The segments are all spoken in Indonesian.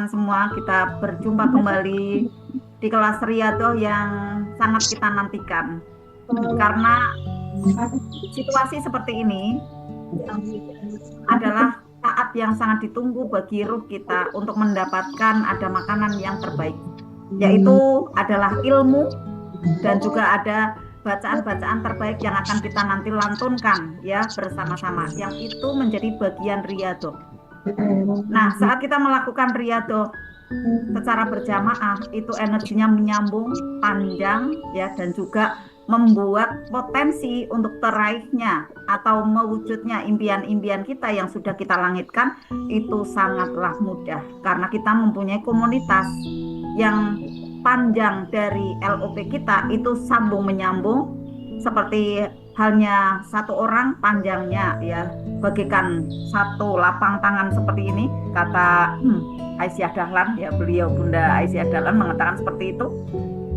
teman-teman semua, kita berjumpa kembali di kelas Riyadhah yang sangat kita nantikan. Karena situasi seperti ini adalah saat yang sangat ditunggu bagi ruh kita untuk mendapatkan ada makanan yang terbaik, yaitu adalah ilmu dan juga ada bacaan-bacaan terbaik yang akan kita nanti lantunkan ya bersama-sama, yang itu menjadi bagian Riyadhah. Nah, saat kita melakukan Riyadhah secara berjamaah, itu energinya menyambung, panjang ya, dan juga membuat potensi untuk teraihnya atau mewujudnya impian-impian kita yang sudah kita langitkan itu sangatlah mudah, karena kita mempunyai komunitas yang panjang dari LOP kita itu sambung menyambung seperti halnya satu orang panjangnya ya bagikan satu lapang tangan seperti ini, kata Aisyah Dahlan ya, beliau Bunda Aisyah Dahlan mengatakan seperti itu.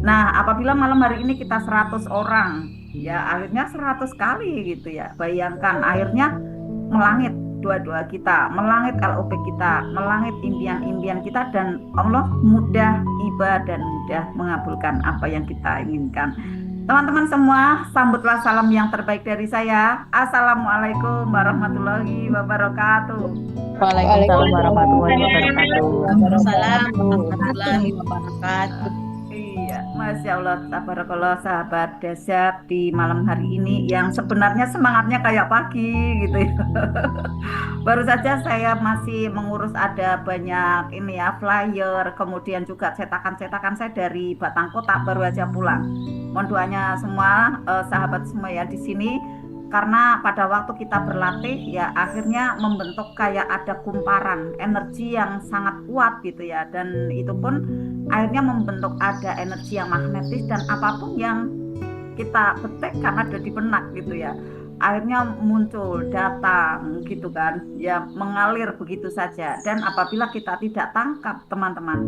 Nah, apabila malam hari ini kita 100 orang ya, akhirnya 100 kali gitu ya, bayangkan akhirnya melangit doa-doa kita, melangit LOP kita, melangit impian-impian kita, dan Allah mudah iba dan mudah mengabulkan apa yang kita inginkan. Teman-teman semua, sambutlah salam yang terbaik dari saya. Assalamualaikum warahmatullahi wabarakatuh. Waalaikumsalam warahmatullahi wabarakatuh. Waalaikumsalam warahmatullahi wabarakatuh. Iya, Masya Allah, tabarakallah sahabat dahsyat di malam hari ini yang sebenarnya semangatnya kayak pagi gitu ya. Baru saja saya masih mengurus ada banyak ini ya, flyer, kemudian juga cetakan-cetakan saya dari Batang Kota, baru aja pulang. Mohon doanya semua sahabat semua ya di sini, karena pada waktu kita berlatih ya akhirnya membentuk kayak ada kumparan energi yang sangat kuat gitu ya, dan itu pun akhirnya membentuk ada energi yang magnetis, dan apapun yang kita petik karena ada di benak gitu ya, akhirnya muncul, datang gitu kan ya, mengalir begitu saja. Dan apabila kita tidak tangkap teman-teman,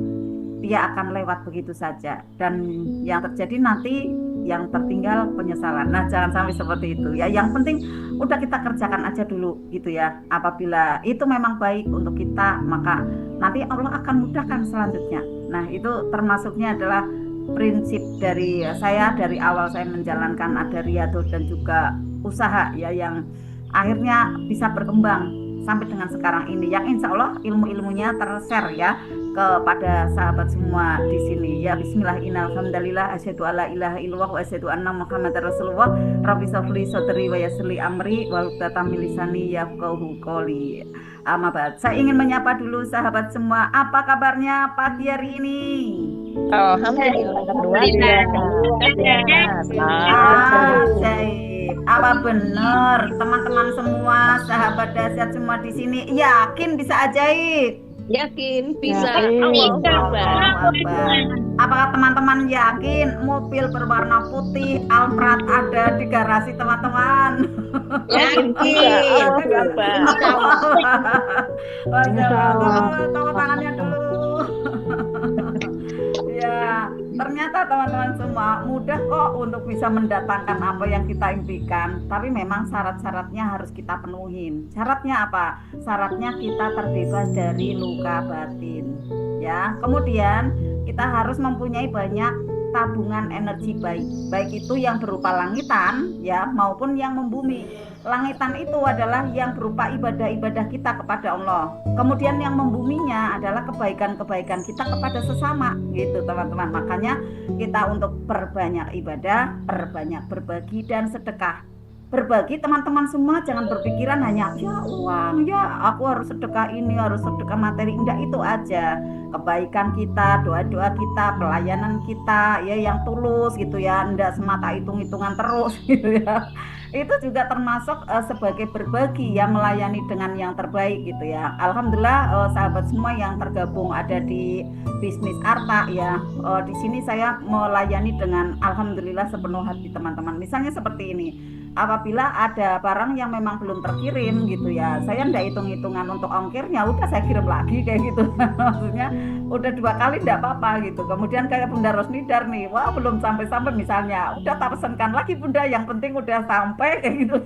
dia akan lewat begitu saja, dan yang terjadi nanti yang tertinggal penyesalan. Nah, jangan sampai seperti itu ya. Yang penting udah kita kerjakan aja dulu gitu ya. Apabila itu memang baik untuk kita, maka nanti Allah akan mudahkan selanjutnya. Nah, itu termasuknya adalah prinsip dari saya dari awal saya menjalankan ada Riyadhah dan juga usaha ya, yang akhirnya bisa berkembang sampai dengan sekarang ini, yang insya Allah ilmu-ilmunya tershare ya kepada sahabat semua di sini ya. Bismillah, innalhamdalillah, asyhadu alla ilaha illallah wa asyhadu anna muhammadar rasulullah. Rabbi shrahli sadri wa yassir amri wahlul min lisani yafqahu qawli. Amma ba'd. Saya ingin menyapa dulu sahabat semua. Apa kabarnya pagi hari ini? Alhamdulillah. Apa benar teman-teman semua, sahabat dahsyat semua di sini yakin bisa ajaib? Yakin bisa. Apakah teman-teman yakin mobil berwarna putih Alphard ada di garasi teman-teman? Yakin. Tepuk tangannya dulu. Ya, ternyata teman-teman semua mudah kok untuk bisa mendatangkan apa yang kita impikan. Tapi memang syarat-syaratnya harus kita penuhin. Syaratnya apa? Syaratnya kita terbebas dari luka batin. Ya, kemudian kita harus mempunyai banyak tabungan energi baik. Baik itu yang berupa langitan ya maupun yang membumi. Langitan itu adalah yang berupa ibadah-ibadah kita kepada Allah. Kemudian yang membuminya adalah kebaikan-kebaikan kita kepada sesama gitu teman-teman. Makanya kita untuk perbanyak ibadah, perbanyak berbagi dan sedekah. Berbagi teman-teman semua, jangan berpikiran hanya ya uang, ya aku harus sedekah ini, harus sedekah materi. Enggak, itu aja. Kebaikan kita, doa-doa kita, pelayanan kita ya yang tulus gitu ya, enggak semata hitung-hitungan terus gitu ya. Itu juga termasuk sebagai berbagi ya, melayani dengan yang terbaik gitu ya. Alhamdulillah sahabat semua yang tergabung ada di bisnis Arta ya, di sini saya melayani dengan alhamdulillah sepenuh hati teman-teman. Misalnya seperti ini, apabila ada barang yang memang belum terkirim gitu ya, saya ndak hitung-hitungan untuk ongkirnya, udah saya kirim lagi kayak gitu. Maksudnya udah 2 kali ndak apa-apa gitu. Kemudian kayak Bunda Rosnidar nih, wah belum sampai-sampai misalnya, udah tak pesankan lagi Bunda, yang penting udah sampai kayak gitu.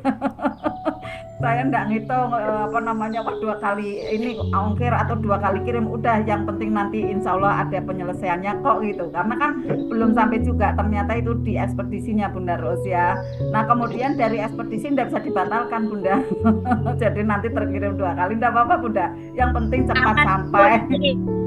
Saya nggak ngitung apa namanya, wah 2 kali ini ongkir atau 2 kali kirim, udah yang penting nanti insya Allah ada penyelesaiannya kok gitu, karena kan belum sampai juga ternyata itu di ekspedisinya Bunda Ros ya. Nah kemudian dari ekspedisi nggak bisa dibatalkan Bunda. Jadi nanti terkirim 2 kali nggak apa-apa Bunda, yang penting cepat sampai.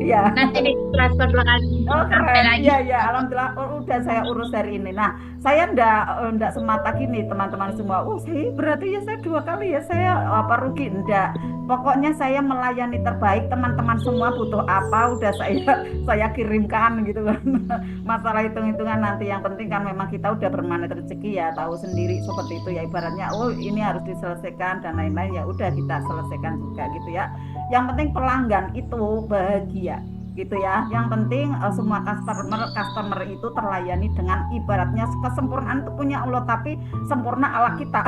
Iya. Nanti ditransfer 2 kali Oh sampai keren, lagi. iya ya, alhamdulillah. Oh, udah saya urus dari ini. Nah, saya ndak semata gini teman-teman semua. Oh, saya berarti ya saya 2 kali ya saya apa rugi? Ndak. Pokoknya saya melayani terbaik, teman-teman semua butuh apa udah saya kirimkan gitu kan. Masalah hitung-hitungan nanti, yang penting kan memang kita udah bermanfaat rezeki ya, tahu sendiri seperti itu ya, ibaratnya oh ini harus diselesaikan dan lain-lain, ya udah kita selesaikan juga gitu ya. Yang penting pelanggan itu bahagia gitu ya. Yang penting semua customer itu terlayani dengan ibaratnya kesempurnaan itu punya Allah, tapi sempurna Allah kita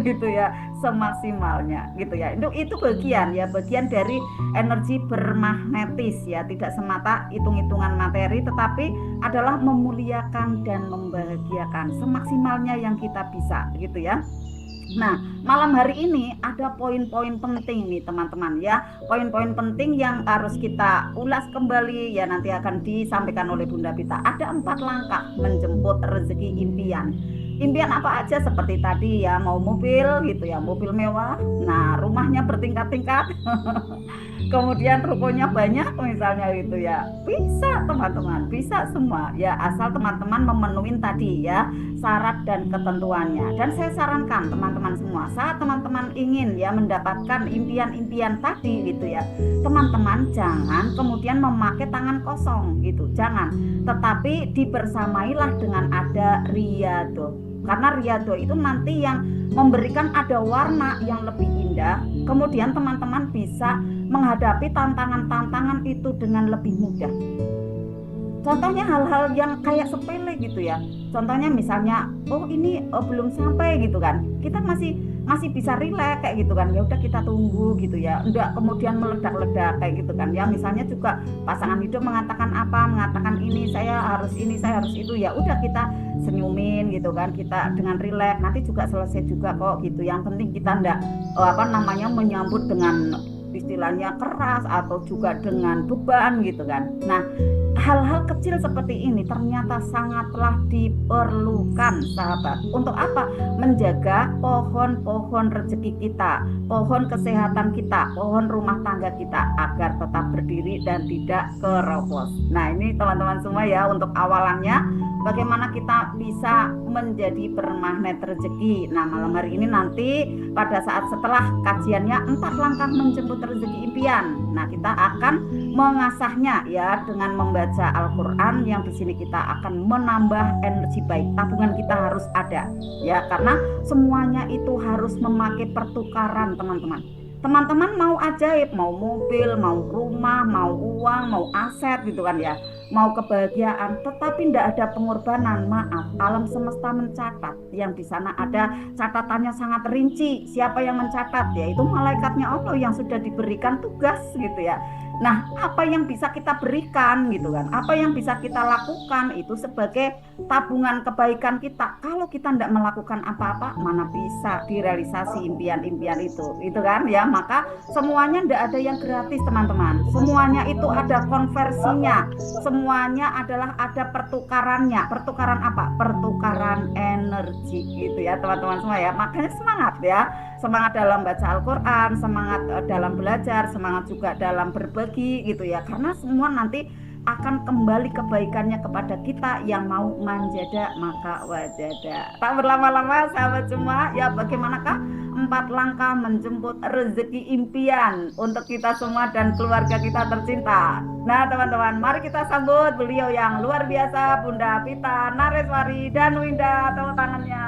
gitu ya, semaksimalnya gitu ya. Itu bagian ya, bagian dari energi bermagnetis ya, tidak semata hitung-hitungan materi, tetapi adalah memuliakan dan membahagiakan semaksimalnya yang kita bisa gitu ya. Nah, malam hari ini ada poin-poin penting nih teman-teman ya. Poin-poin penting yang harus kita ulas kembali ya, nanti akan disampaikan oleh Bunda Pita. Ada 4 langkah menjemput rezeki impian. Impian apa aja seperti tadi ya, mau mobil gitu ya, mobil mewah. Nah, rumahnya bertingkat-tingkat. Kemudian rukonya banyak misalnya gitu ya, bisa teman-teman, bisa semua ya, asal teman-teman memenuhi tadi ya syarat dan ketentuannya. Dan saya sarankan teman-teman semua, saat teman-teman ingin ya mendapatkan impian-impian tadi gitu ya, teman-teman jangan kemudian memakai tangan kosong gitu, jangan, tetapi dibersamailah dengan ada riyadhah. Karena riyadhah itu nanti yang memberikan ada warna yang lebih indah, kemudian teman-teman bisa menghadapi tantangan-tantangan itu dengan lebih mudah. Contohnya hal-hal yang kayak sepele gitu ya. Contohnya misalnya, oh ini belum sampai gitu kan. Kita masih bisa rileks kayak gitu kan. Ya udah kita tunggu gitu ya. Enggak kemudian meledak-ledak kayak gitu kan. Ya misalnya juga pasangan hidup mengatakan apa, mengatakan ini saya harus itu, ya udah kita senyumin gitu kan. Kita dengan rileks, nanti juga selesai juga kok gitu. Yang penting kita enggak menyambut dengan istilahnya keras atau juga dengan beban gitu kan. Nah, hal-hal kecil seperti ini ternyata sangatlah diperlukan sahabat. Untuk apa? Menjaga pohon-pohon rezeki kita, pohon kesehatan kita, pohon rumah tangga kita agar tetap berdiri dan tidak keropos. Nah, ini teman-teman semua ya, untuk awalannya bagaimana kita bisa menjadi bermagnet rezeki. Nah, malam hari ini nanti pada saat setelah kajiannya 4 langkah menjemput rezeki impian. Nah, kita akan mengasahnya ya dengan membaca Al-Qur'an, yang di sini kita akan menambah energi baik. Tabungan kita harus ada ya, karena semuanya itu harus memakai pertukaran teman-teman. Teman-teman mau ajaib, mau mobil, mau rumah, mau uang, mau aset gitu kan ya, mau kebahagiaan, tetapi tidak ada pengorbanan, maaf, alam semesta mencatat. Yang di sana ada catatannya sangat rinci. Siapa yang mencatat? Yaitu malaikatnya Allah yang sudah diberikan tugas gitu ya. Nah, apa yang bisa kita berikan gitu kan, apa yang bisa kita lakukan itu sebagai tabungan kebaikan kita. Kalau kita tidak melakukan apa-apa, mana bisa direalisasi impian-impian itu kan ya. Maka semuanya tidak ada yang gratis teman-teman, semuanya itu ada konversinya, semuanya adalah ada pertukarannya. Pertukaran apa? Pertukaran energi gitu ya teman-teman semua ya. Makanya semangat ya, semangat dalam baca Al-Qur'an, semangat dalam belajar, semangat juga dalam berbagi gitu ya, karena semua nanti akan kembali kebaikannya kepada kita yang mau manjada maka wajada. Tak berlama-lama sahabat semua ya, bagaimanakah 4 langkah menjemput rezeki impian untuk kita semua dan keluarga kita tercinta. Nah teman-teman, mari kita sambut beliau yang luar biasa, Bunda Pita Nareswari dan Winda. Tepuk tangannya.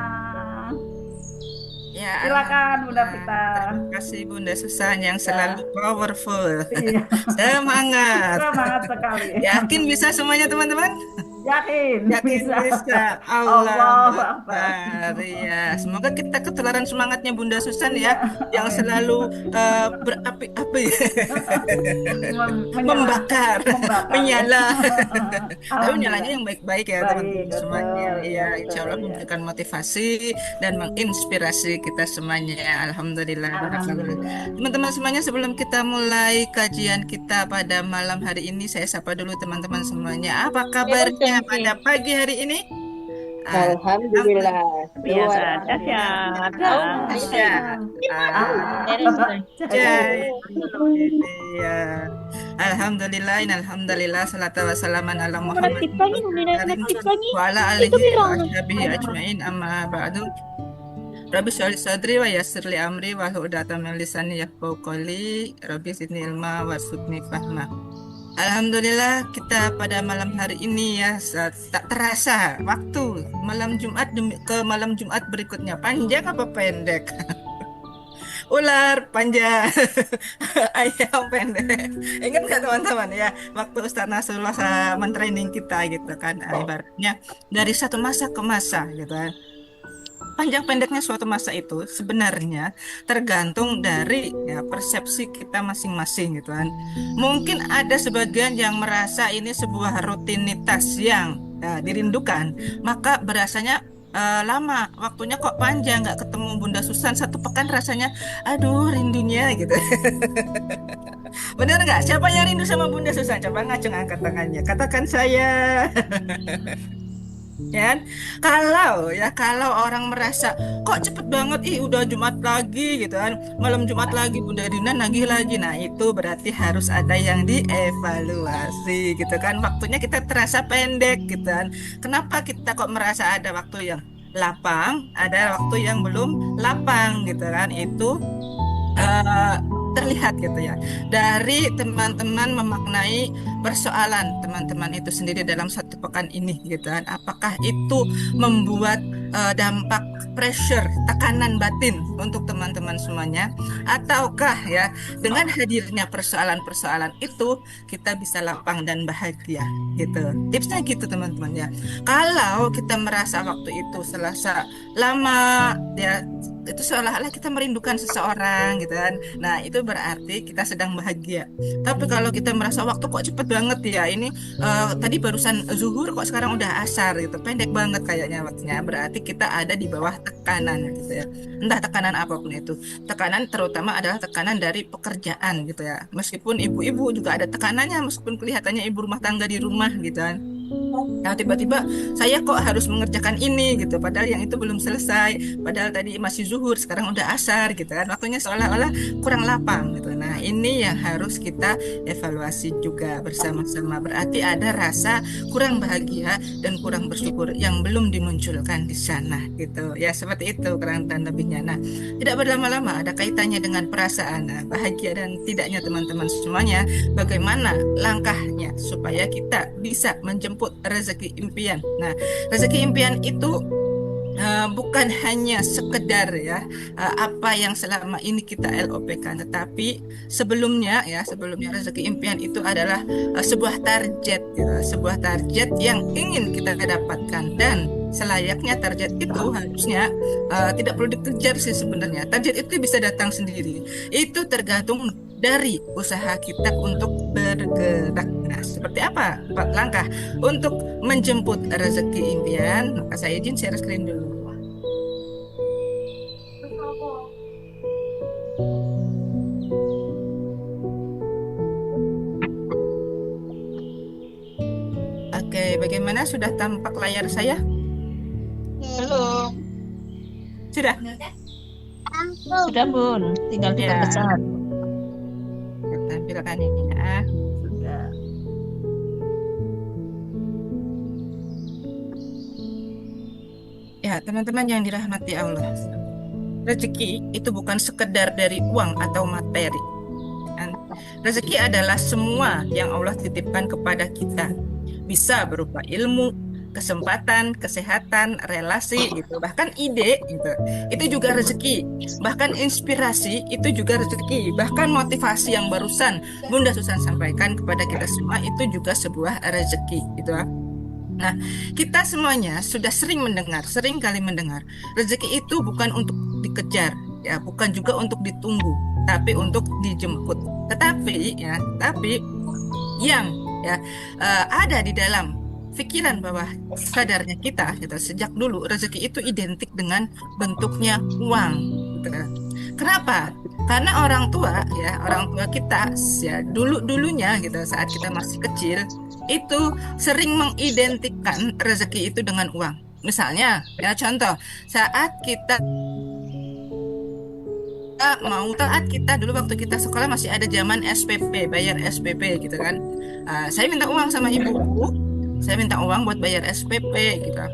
Ya, Silakan Bunda Pita. terima kasih Bunda Susan yang selalu powerful. Iya. Semangat. Semangat sekali. Yakin bisa semuanya teman-teman? Yakin Yakin bisa. bisa. Allahu Allahu Akbar. Akbar. Ya, semoga kita ketularan semangatnya Bunda Susan ya, Ya, yang amin. selalu berapi-api, Menyala, membakar, membakar ya. menyala. Tapi menyalanya Alhamdulillah. yang baik-baik ya Baik, teman-teman semuanya. betul, ya Iya, insya betul Allah ya. memberikan motivasi dan menginspirasi kita semuanya. Alhamdulillah. Barakallah. Alhamdulillah. Teman-teman semuanya, sebelum kita mulai kajian kita pada malam hari ini, saya sapa dulu teman-teman semuanya. Apa kabarnya pada pagi hari ini? Alhamdulillah. Alhamdulillah. Biasa Luar dahsyat. tahu Dahsyat. Jadi, Iya. Alhamdulillah, alhamdulillah, salatu wassalaman ala Muhammad wa ala alihi wa ashabihi ajmain, amma ba'du. Rabbi sholli sadri wa yassir li amri wa hludatan min lisani yafqahu qawli. Rabbi zidni ilma warzuqni fahma. Alhamdulillah, kita pada malam hari ini ya, tak terasa waktu malam Jumat ke malam Jumat berikutnya. Panjang apa pendek? Ular panjang, ayam pendek. Ingat nggak teman-teman ya, waktu Ustaz Nasrullah mentraining kita gitu kan, ibaratnya dari satu masa ke masa gitu kan. Panjang pendeknya suatu masa itu sebenarnya tergantung dari ya, persepsi kita masing-masing gitu kan. Mungkin ada sebagian yang merasa ini sebuah rutinitas yang dirindukan, maka berasanya lama, waktunya kok panjang, nggak ketemu Bunda Susan 1 pekan rasanya, aduh rindunya gitu. Bener nggak? Siapa yang rindu sama Bunda Susan? Coba ngacung angkat tangannya. Katakan saya. Ya kan? Kalau orang merasa kok cepet banget, udah Jumat lagi gitu kan, malam Jumat lagi Bunda Dina nagih lagi, nah itu berarti harus ada yang dievaluasi gitu kan, waktunya kita terasa pendek gitu kan. Kenapa kita kok merasa ada waktu yang lapang, ada waktu yang belum lapang gitu kan, itu terlihat gitu ya dari teman-teman memaknai persoalan teman-teman itu sendiri dalam 1 pekan ini gitu kan, apakah itu membuat dampak pressure, tekanan batin untuk teman-teman semuanya, ataukah ya dengan hadirnya persoalan-persoalan itu kita bisa lapang dan bahagia gitu. Tipsnya gitu teman-teman ya. Kalau kita merasa waktu itu selasa lama ya, itu seolah-olah kita merindukan seseorang gitu kan. Nah, itu berarti kita sedang bahagia. Tapi kalau kita merasa waktu kok cepet banget ya, ini tadi barusan zuhur kok sekarang udah asar gitu, pendek banget kayaknya waktunya, berarti kita ada di bawah tekanan gitu ya. Entah tekanan apapun itu. Tekanan terutama adalah tekanan dari pekerjaan gitu ya. Meskipun ibu-ibu juga ada tekanannya, meskipun kelihatannya ibu rumah tangga di rumah gitu kan. Nah, tiba-tiba saya kok harus mengerjakan ini gitu, padahal yang itu belum selesai, padahal tadi masih zuhur, sekarang udah asar gitu kan, waktunya seolah-olah kurang lapang gitu. Nah, ini yang harus kita evaluasi juga bersama-sama, berarti ada rasa kurang bahagia dan kurang bersyukur yang belum dimunculkan di sana gitu ya, seperti itu kurang dan lebihnya. Nah, tidak berlama-lama, ada kaitannya dengan perasaan bahagia dan tidaknya teman-teman semuanya. Bagaimana langkahnya supaya kita bisa menjemput rezeki impian. Nah, rezeki impian itu bukan hanya sekedar ya apa yang selama ini kita LOP-kan, tetapi sebelumnya rezeki impian itu adalah sebuah target gitu, sebuah target yang ingin kita dapatkan, dan selayaknya target itu harusnya tidak perlu dikejar sih sebenarnya. Target itu bisa datang sendiri. Itu tergantung dari usaha kita untuk bergerak. Nah, seperti apa 4 langkah untuk menjemput rezeki impian? Maka saya izin share screen dulu. Oke, bagaimana? Sudah tampak layar saya? Halo. Sudah? Sudah Bun, tinggal Ya. diperbesar. Saya tampilkan ini ya. sudah. Ya, teman-teman yang dirahmati Allah. Rezeki itu bukan sekedar dari uang atau materi. Kan? Rezeki adalah semua yang Allah titipkan kepada kita. Bisa berupa ilmu, kesempatan, kesehatan, relasi gitu, bahkan ide gitu. Itu juga rezeki. Bahkan inspirasi itu juga rezeki. Bahkan motivasi yang barusan Bunda Susan sampaikan kepada kita semua itu juga sebuah rezeki gitu. Nah, kita semuanya sudah sering kali mendengar, rezeki itu bukan untuk dikejar, ya, bukan juga untuk ditunggu, tapi untuk dijemput. Tapi yang ya ada di dalam pikiran bawah sadarnya kita, gitu, sejak dulu rezeki itu identik dengan bentuknya uang, gitu. Kenapa? Karena orang tua kita ya dulunya gitu saat kita masih kecil itu sering mengidentikan rezeki itu dengan uang. Misalnya, ya contoh, saat kita saat kita dulu waktu kita sekolah masih ada zaman SPP, bayar SPP gitu kan. Saya minta uang sama ibuku, saya minta uang buat bayar SPP gitu.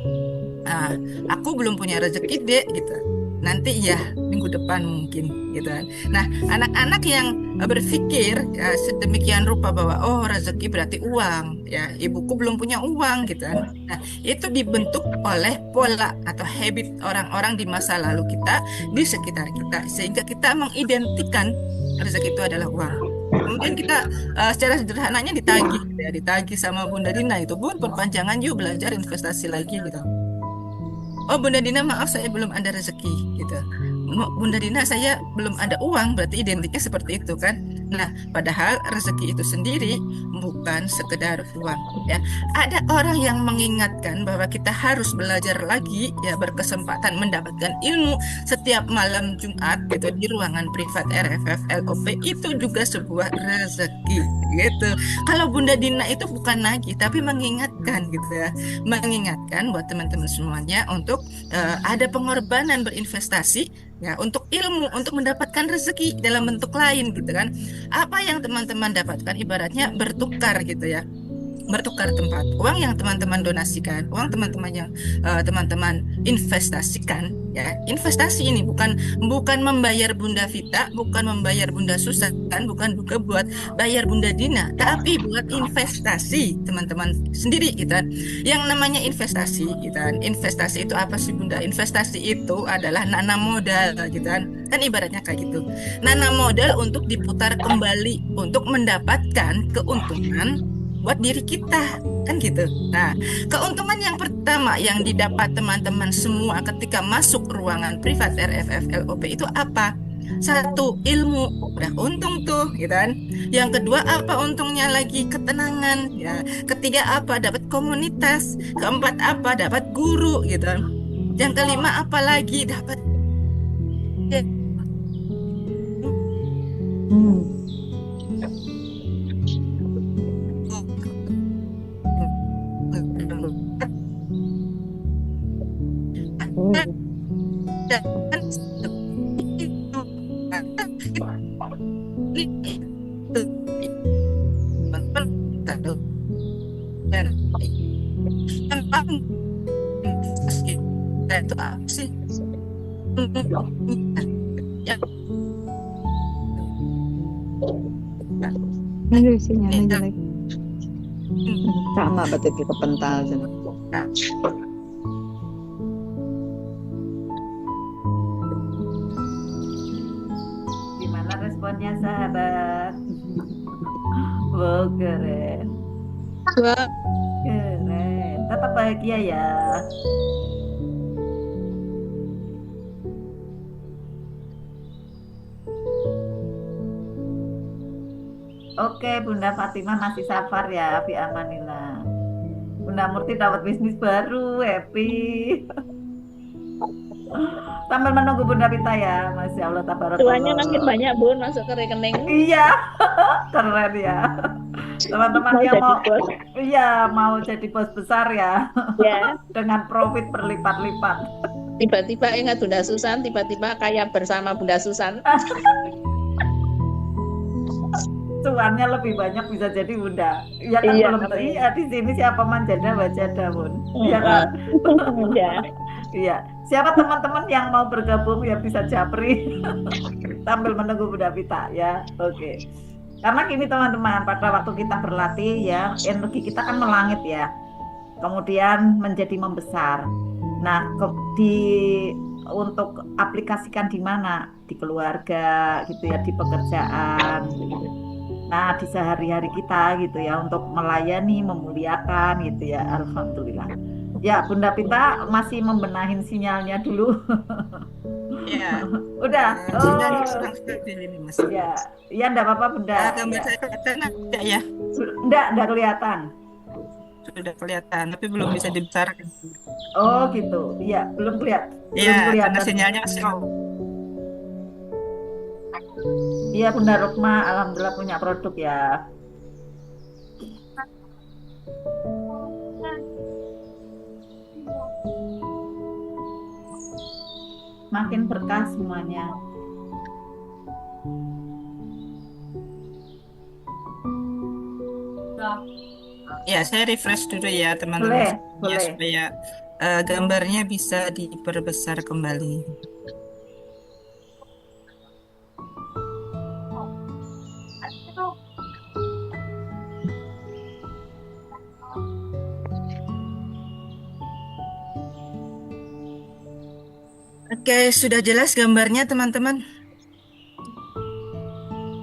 Ah, aku belum punya rezeki dek gitu. Nanti ya minggu depan mungkin gitu kan. Nah, anak-anak yang berpikir ya, sedemikian rupa bahwa oh rezeki berarti uang, ya ibuku belum punya uang gitu kan. Nah, itu dibentuk oleh pola atau habit orang-orang di masa lalu kita di sekitar kita sehingga kita mengidentikan rezeki itu adalah uang. Kemudian kita secara sederhananya ditagih, gitu ya, ditagih sama Bunda Dina itu, Bun, perpanjangan yuk belajar investasi lagi gitu. Oh Bunda Dina maaf saya belum ada rezeki gitu. Bunda Dina saya belum ada uang, berarti identiknya seperti itu kan. Nah padahal rezeki itu sendiri bukan sekedar uang ya. Ada orang yang mengingatkan bahwa kita harus belajar lagi ya, berkesempatan mendapatkan ilmu setiap malam Jumat gitu di ruangan privat RFF LOP itu juga sebuah rezeki gitu. Kalau Bunda Dina itu bukan lagi tapi mengingatkan gitu ya, mengingatkan buat teman-teman semuanya untuk ada pengorbanan berinvestasi ya untuk ilmu, untuk mendapatkan rezeki dalam bentuk lain gitu kan. Apa yang teman-teman dapatkan ibaratnya bertukar gitu ya, bertukar tempat. Uang yang teman-teman donasikan, uang teman-teman yang teman-teman investasikan ya. Investasi ini bukan membayar Bunda Vita, bukan membayar Bunda Susan, bukan juga buat bayar Bunda Dina, tapi buat investasi teman-teman sendiri gitu kan. Yang namanya investasi gitu kan. Investasi itu apa sih Bunda? Investasi itu adalah nanam modal gitu kan. Kan ibaratnya kayak gitu. Nanam modal untuk diputar kembali untuk mendapatkan keuntungan buat diri kita kan gitu. Nah, keuntungan yang pertama yang didapat teman-teman semua ketika masuk ruangan privat RFF LOP itu apa? Satu, ilmu, udah untung tuh gitu kan. Yang kedua apa untungnya lagi? Ketenangan ya. Ketiga apa? Dapat komunitas. Keempat apa? Dapat guru gitu. Yang kelima apa lagi? Dapat itu apa sih? Aduh, sinyalnya jelek. Sama berarti kepental. Gimana responnya sahabat? Wow, keren. Keren. Tetap bahagia ya. Oke, Bunda Fatimah masih sabar ya, Fi Amanillah. Bunda Murti dapat bisnis baru, happy. Sambil menunggu Bunda Vita ya, Masya Allah, tabarakallah. Cuannya makin banyak Bun masuk ke rekening. Iya, keren ya. Teman-teman yang mau jadi bos besar ya, Ya. dengan profit berlipat-lipat. Tiba-tiba ingat Bunda Susan, tiba-tiba kaya bersama Bunda Susan. Cuannya lebih banyak bisa jadi Bunda. Iya kan, Iya, belum tentu. Iya, di sini siapa manjada wajada Bun. Iya kan? Ya. Iya. Siapa teman-teman yang mau bergabung ya bisa japri sambil menunggu Bunda Vita ya. Oke. Karena gini teman-teman, pada waktu kita berlatih ya, energi kita kan melangit ya. Kemudian menjadi membesar. Nah, untuk aplikasikan di mana? Di keluarga gitu ya, di pekerjaan gitu. di sehari-hari kita gitu ya untuk melayani, memuliakan gitu ya. Alhamdulillah. Ya, Bunda Pita masih membenahin sinyalnya dulu. Ya, Udah. sinyalnya Oh, kurang stabil ini Mas. ya. Ya, enggak apa-apa, Bunda. Gambar Ya. saya kelihatan ada ya, Enggak kelihatan. sudah kelihatan, tapi belum bisa dibesarkan. Oh, gitu. Iya, belum Ya, karena kelihatan. sinyalnya masih low. Iya, Bunda Rukma, alhamdulillah punya produk ya. Makin berkah semuanya. Ya, saya refresh dulu ya Boleh, teman-teman ya, boleh. supaya gambarnya bisa diperbesar kembali. Oke, sudah jelas gambarnya teman-teman?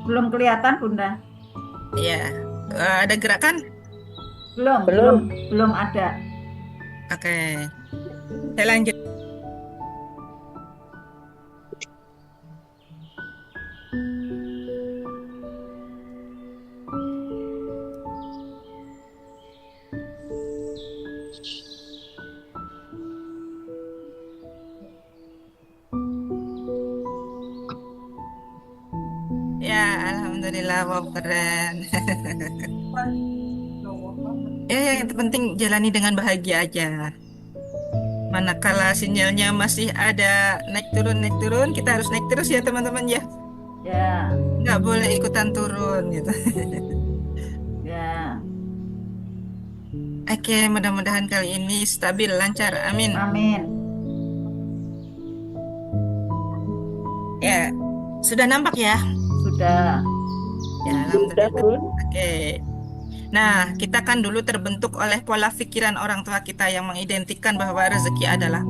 Belum kelihatan, Bunda. Ya, ada gerakan? Belum ada. Oke, saya lanjut. Ya, alhamdulillah, wow, keren. Ya, yang terpenting jalani dengan bahagia aja. Manakala sinyalnya masih ada naik turun, kita harus naik terus ya teman-teman ya. Ya, Nggak boleh ikutan turun gitu. ya. Oke, mudah-mudahan kali ini stabil, lancar. Amin. Amin. Ya, sudah nampak ya? Sudah. Ya, alhamdulillah. Oke. Nah, kita kan dulu terbentuk oleh pola pikiran orang tua kita yang mengidentikan bahwa rezeki adalah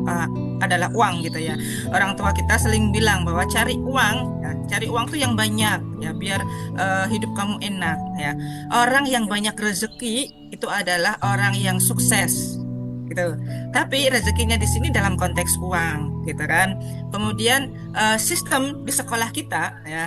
uang gitu ya. Orang tua kita sering bilang bahwa cari uang tuh yang banyak ya biar hidup kamu enak ya. Orang yang banyak rezeki itu adalah orang yang sukses gitu. Tapi rezekinya di sini dalam konteks uang gitu kan. Kemudian sistem di sekolah kita ya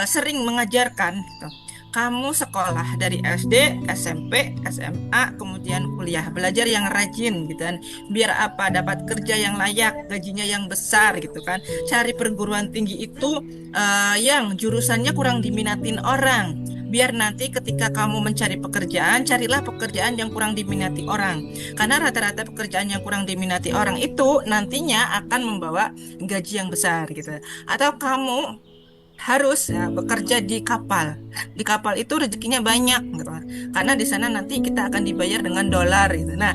sering mengajarkan gitu. Kamu sekolah dari SD, SMP, SMA, kemudian kuliah, belajar yang rajin gitu kan. Biar apa? Dapat kerja yang layak, gajinya yang besar gitu kan. Cari perguruan tinggi itu yang jurusannya kurang diminatin orang. Biar nanti ketika kamu mencari pekerjaan, carilah pekerjaan yang kurang diminati orang. Karena rata-rata pekerjaan yang kurang diminati orang itu nantinya akan membawa gaji yang besar gitu. Atau kamu harus ya, bekerja di kapal. Di kapal itu rezekinya banyak gitu. Karena di sana nanti kita akan dibayar dengan dolar gitu. Nah,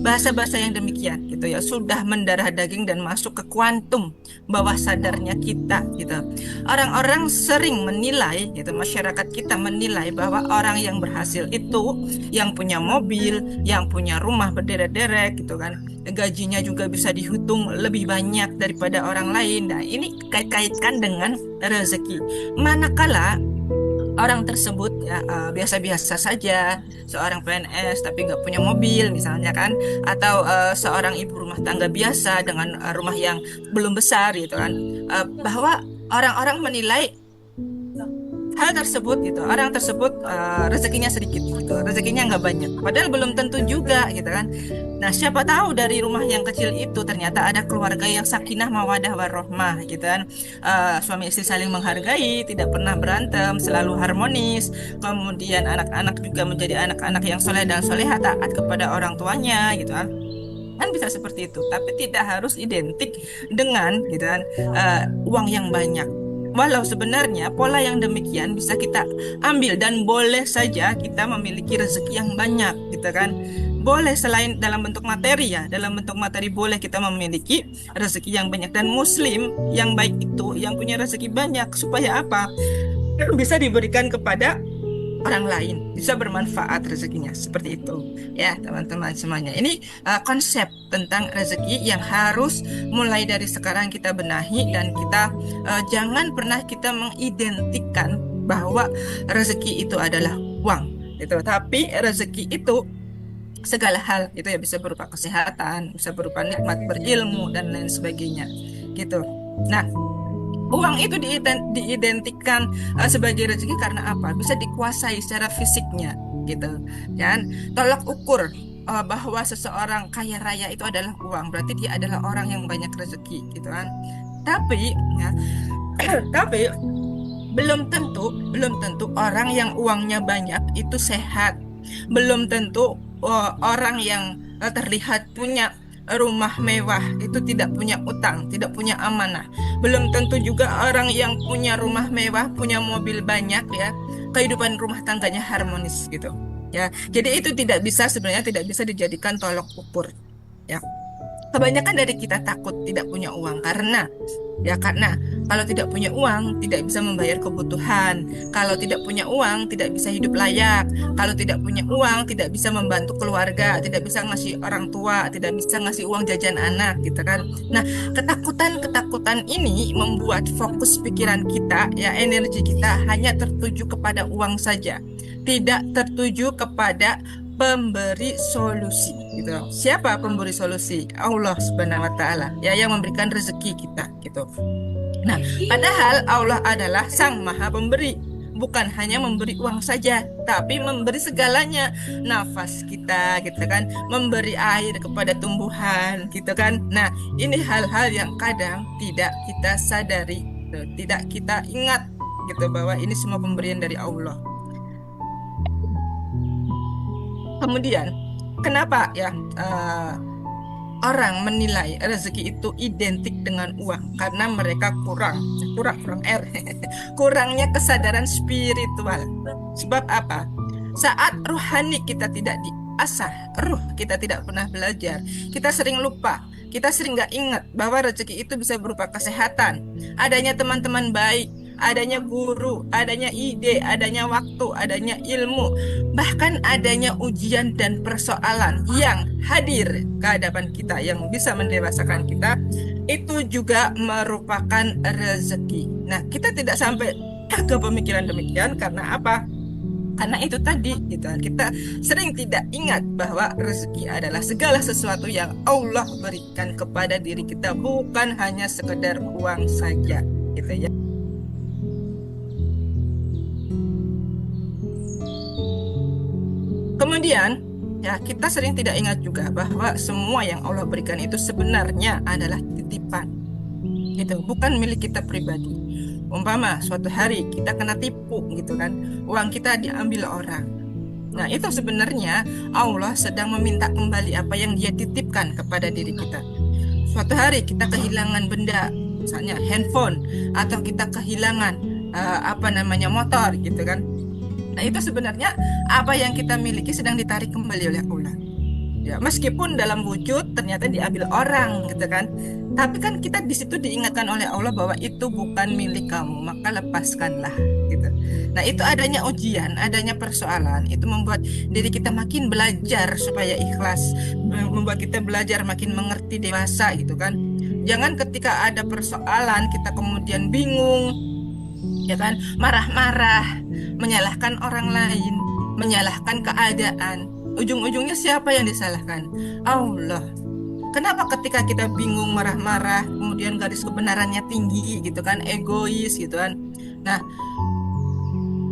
bahasa-bahasa yang demikian gitu ya sudah mendarah daging dan masuk ke kuantum bawah sadarnya kita gitu. Orang-orang sering menilai gitu, masyarakat kita menilai bahwa orang yang berhasil itu yang punya mobil, yang punya rumah berderet-deret gitu kan. Gajinya juga bisa dihitung lebih banyak daripada orang lain. Nah, ini kait-kaitkan dengan rezeki. Manakala orang tersebut ya biasa-biasa saja, seorang PNS tapi nggak punya mobil misalnya kan, atau seorang ibu rumah tangga biasa dengan rumah yang belum besar gitu kan, bahwa orang-orang menilai hal tersebut gitu, orang tersebut rezekinya sedikit gitu, rezekinya nggak banyak, padahal belum tentu juga gitu kan. Nah, siapa tahu dari rumah yang kecil itu ternyata ada keluarga yang sakinah mawadah warohmah gitu kan. Suami istri saling menghargai, tidak pernah berantem, selalu harmonis. Kemudian anak-anak juga menjadi anak-anak yang soleh dan soleha, taat kepada orang tuanya gitu kan. Kan bisa seperti itu, tapi tidak harus identik dengan gitu kan uang yang banyak. Walau sebenarnya pola yang demikian bisa kita ambil dan boleh saja kita memiliki rezeki yang banyak gitu kan. Boleh selain dalam bentuk materi ya, dalam bentuk materi boleh kita memiliki rezeki yang banyak, dan muslim yang baik itu yang punya rezeki banyak supaya apa? Bisa diberikan kepada orang lain, bisa bermanfaat rezekinya seperti itu ya teman-teman semuanya. Ini konsep tentang rezeki yang harus mulai dari sekarang kita benahi, dan kita jangan pernah kita mengidentikan bahwa rezeki itu adalah uang gitu. Tapi rezeki itu segala hal itu ya, bisa berupa kesehatan, bisa berupa nikmat berilmu dan lain sebagainya gitu. Nah, uang itu diidentikan sebagai rezeki karena apa? Bisa dikuasai secara fisiknya gitu. Dan tolak ukur bahwa seseorang kaya raya itu adalah uang, berarti dia adalah orang yang banyak rezeki gitu kan. Tapi ya, tapi belum tentu orang yang uangnya banyak itu sehat. Belum tentu orang yang terlihat punya rumah mewah itu tidak punya utang, tidak punya amanah. Belum tentu juga orang yang punya rumah mewah, punya mobil banyak ya, kehidupan rumah tangganya harmonis gitu. Ya, jadi itu sebenarnya tidak bisa dijadikan tolok ukur. Ya, kebanyakan dari kita takut tidak punya uang karena kalau tidak punya uang tidak bisa membayar kebutuhan, kalau tidak punya uang tidak bisa hidup layak, kalau tidak punya uang tidak bisa membantu keluarga, tidak bisa ngasih orang tua, tidak bisa ngasih uang jajan anak gitu kan. Nah, ketakutan ini membuat fokus pikiran kita ya, energi kita hanya tertuju kepada uang saja, tidak tertuju kepada pemberi solusi gitu. Siapa pemberi solusi? Allah Subhanahu wa taala ya, yang memberikan rezeki kita gitu. Nah, padahal Allah adalah Sang Maha Pemberi, bukan hanya memberi uang saja, tapi memberi segalanya, nafas kita gitu kan, memberi air kepada tumbuhan gitu kan. Nah, ini hal-hal yang kadang tidak kita sadari, tidak kita ingat gitu, bahwa ini semua pemberian dari Allah. Kemudian, kenapa ya orang menilai rezeki itu identik dengan uang? Karena mereka kurangnya kesadaran spiritual. Sebab apa? Saat rohani kita tidak diasah, ruh kita tidak pernah belajar, kita sering lupa, kita sering nggak ingat bahwa rezeki itu bisa berupa kesehatan, adanya teman-teman baik, adanya guru, adanya ide, adanya waktu, adanya ilmu, bahkan adanya ujian dan persoalan yang hadir ke hadapan kita yang bisa mendewasakan kita, itu juga merupakan rezeki. Nah, kita tidak sampai ke pemikiran demikian karena apa? Karena itu tadi gitu, kita sering tidak ingat bahwa rezeki adalah segala sesuatu yang Allah berikan kepada diri kita, bukan hanya sekedar uang saja gitu ya. Kemudian ya, kita sering tidak ingat juga bahwa semua yang Allah berikan itu sebenarnya adalah titipan gitu, bukan milik kita pribadi. Umpama suatu hari kita kena tipu gitu kan, uang kita diambil orang. Nah, itu sebenarnya Allah sedang meminta kembali apa yang Dia titipkan kepada diri kita. Suatu hari kita kehilangan benda, misalnya handphone, atau kita kehilangan motor gitu kan. Nah, itu sebenarnya apa yang kita miliki sedang ditarik kembali oleh Allah. Ya, meskipun dalam wujud ternyata diambil orang gitu kan. Tapi kan kita di situ diingatkan oleh Allah bahwa itu bukan milik kamu, maka lepaskanlah gitu. Nah, itu adanya ujian, adanya persoalan, itu membuat diri kita makin belajar supaya ikhlas, membuat kita belajar makin mengerti, dewasa gitu kan. Jangan ketika ada persoalan kita kemudian bingung, ya kan, marah-marah, menyalahkan orang lain, menyalahkan keadaan. Ujung-ujungnya siapa yang disalahkan? Allah. Kenapa ketika kita bingung, marah-marah, kemudian garis kebenarannya tinggi gitu kan, egois gitu kan. Nah,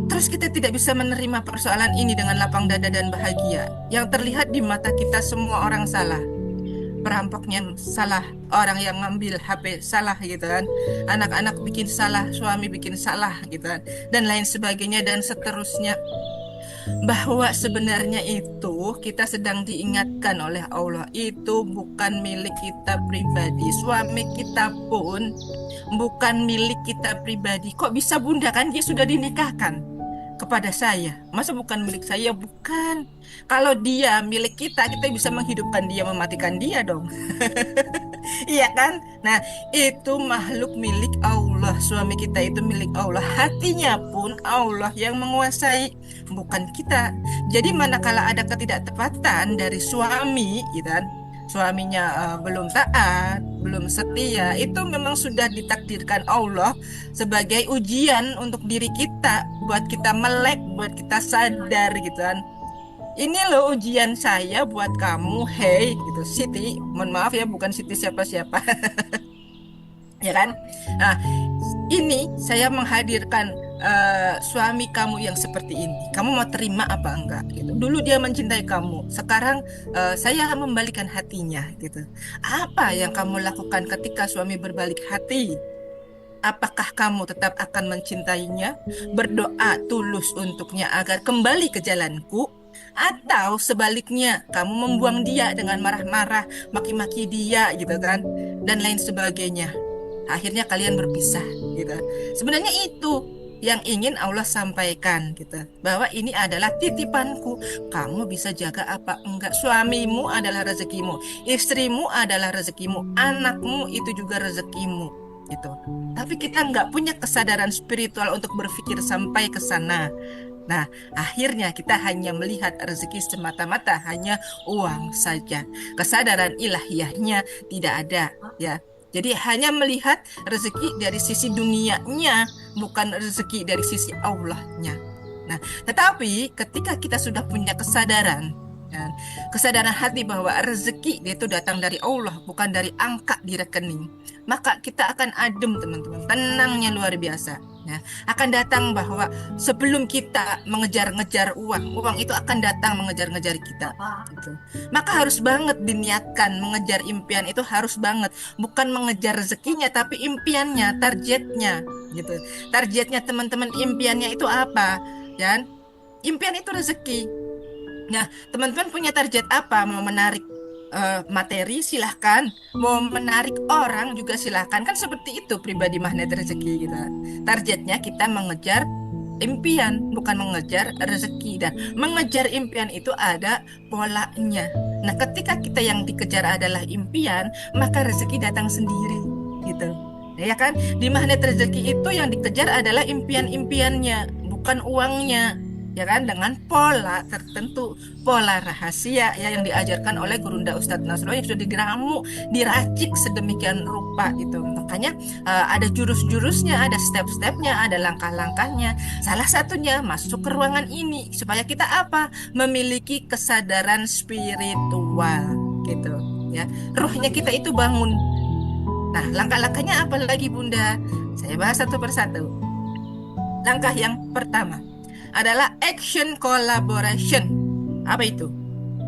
terus kita tidak bisa menerima persoalan ini dengan lapang dada dan bahagia. Yang terlihat di mata kita semua orang salah. Perampoknya salah, orang yang ngambil HP salah gitu kan, anak-anak bikin salah, suami bikin salah gitu kan, dan lain sebagainya dan seterusnya. Bahwa sebenarnya itu kita sedang diingatkan oleh Allah, itu bukan milik kita pribadi. Suami kita pun bukan milik kita pribadi. Kok bisa bunda, kan dia sudah dinikahkan kepada saya, masa bukan milik saya? Bukan. Kalau dia milik kita, kita bisa menghidupkan dia, mematikan dia dong. Iya kan? Nah, itu makhluk milik Allah. Suami kita itu milik Allah. Hatinya pun Allah yang menguasai, bukan kita. Jadi manakala ada ketidaktepatan dari suami gitu kan, suaminya belum taat, belum setia, itu memang sudah ditakdirkan Allah sebagai ujian untuk diri kita, buat kita melek, buat kita sadar gitu kan. Ini loh ujian saya buat kamu, hey gitu, Siti. Mohon maaf ya, bukan Siti siapa-siapa. Ya kan? Nah, ini saya menghadirkan suami kamu yang seperti ini. Kamu mau terima apa enggak? Gitu. Dulu dia mencintai kamu, sekarang saya membalikan hatinya. Gitu. Apa yang kamu lakukan ketika suami berbalik hati? Apakah kamu tetap akan mencintainya, berdoa tulus untuknya agar kembali ke jalanku? Atau sebaliknya, kamu membuang dia dengan marah-marah, maki-maki dia gitu kan, dan lain sebagainya. Akhirnya kalian berpisah gitu. Sebenarnya itu yang ingin Allah sampaikan gitu, bahwa ini adalah titipanku. Kamu bisa jaga apa enggak. Suamimu adalah rezekimu, istrimu adalah rezekimu, anakmu itu juga rezekimu gitu. Tapi kita nggak punya kesadaran spiritual untuk berpikir sampai ke sana. Nah, akhirnya kita hanya melihat rezeki semata-mata hanya uang saja. Kesadaran ilahiyahnya tidak ada, ya. Jadi hanya melihat rezeki dari sisi dunianya, bukan rezeki dari sisi Allahnya. Nah, tetapi ketika kita sudah punya kesadaran, ya, kesadaran hati bahwa rezeki itu datang dari Allah, bukan dari angka di rekening, maka kita akan adem, teman-teman. Tenangnya luar biasa. Ya, akan datang bahwa sebelum kita mengejar-ngejar uang, uang itu akan datang mengejar-ngejar kita. Gitu. Maka harus banget diniatkan mengejar impian itu, harus banget, bukan mengejar rezekinya, tapi impiannya, targetnya, gitu. Targetnya teman-teman, impiannya itu apa? Ya, impian itu rezeki. Nah, teman-teman punya target apa? Mau menarik materi silahkan, mau menarik orang juga silahkan, kan seperti itu pribadi magnet rezeki gitu. Targetnya kita mengejar impian, bukan mengejar rezeki, dan mengejar impian itu ada polanya. Nah, ketika kita yang dikejar adalah impian, maka rezeki datang sendiri gitu. Ya kan? Di magnet rezeki itu yang dikejar adalah impian-impiannya, bukan uangnya. Ya kan, dengan pola tertentu, pola rahasia ya, yang diajarkan oleh Gurunda Ustadz Nasrullah, yang sudah diramu, diracik sedemikian rupa itu. Makanya ada jurus-jurusnya, ada step-stepnya, ada langkah-langkahnya. Salah satunya masuk ke ruangan ini supaya kita apa? Memiliki kesadaran spiritual gitu ya. Ruhnya kita itu bangun. Nah, langkah-langkahnya apa lagi Bunda? Saya bahas satu persatu. Langkah yang pertama adalah action collaboration. Apa itu?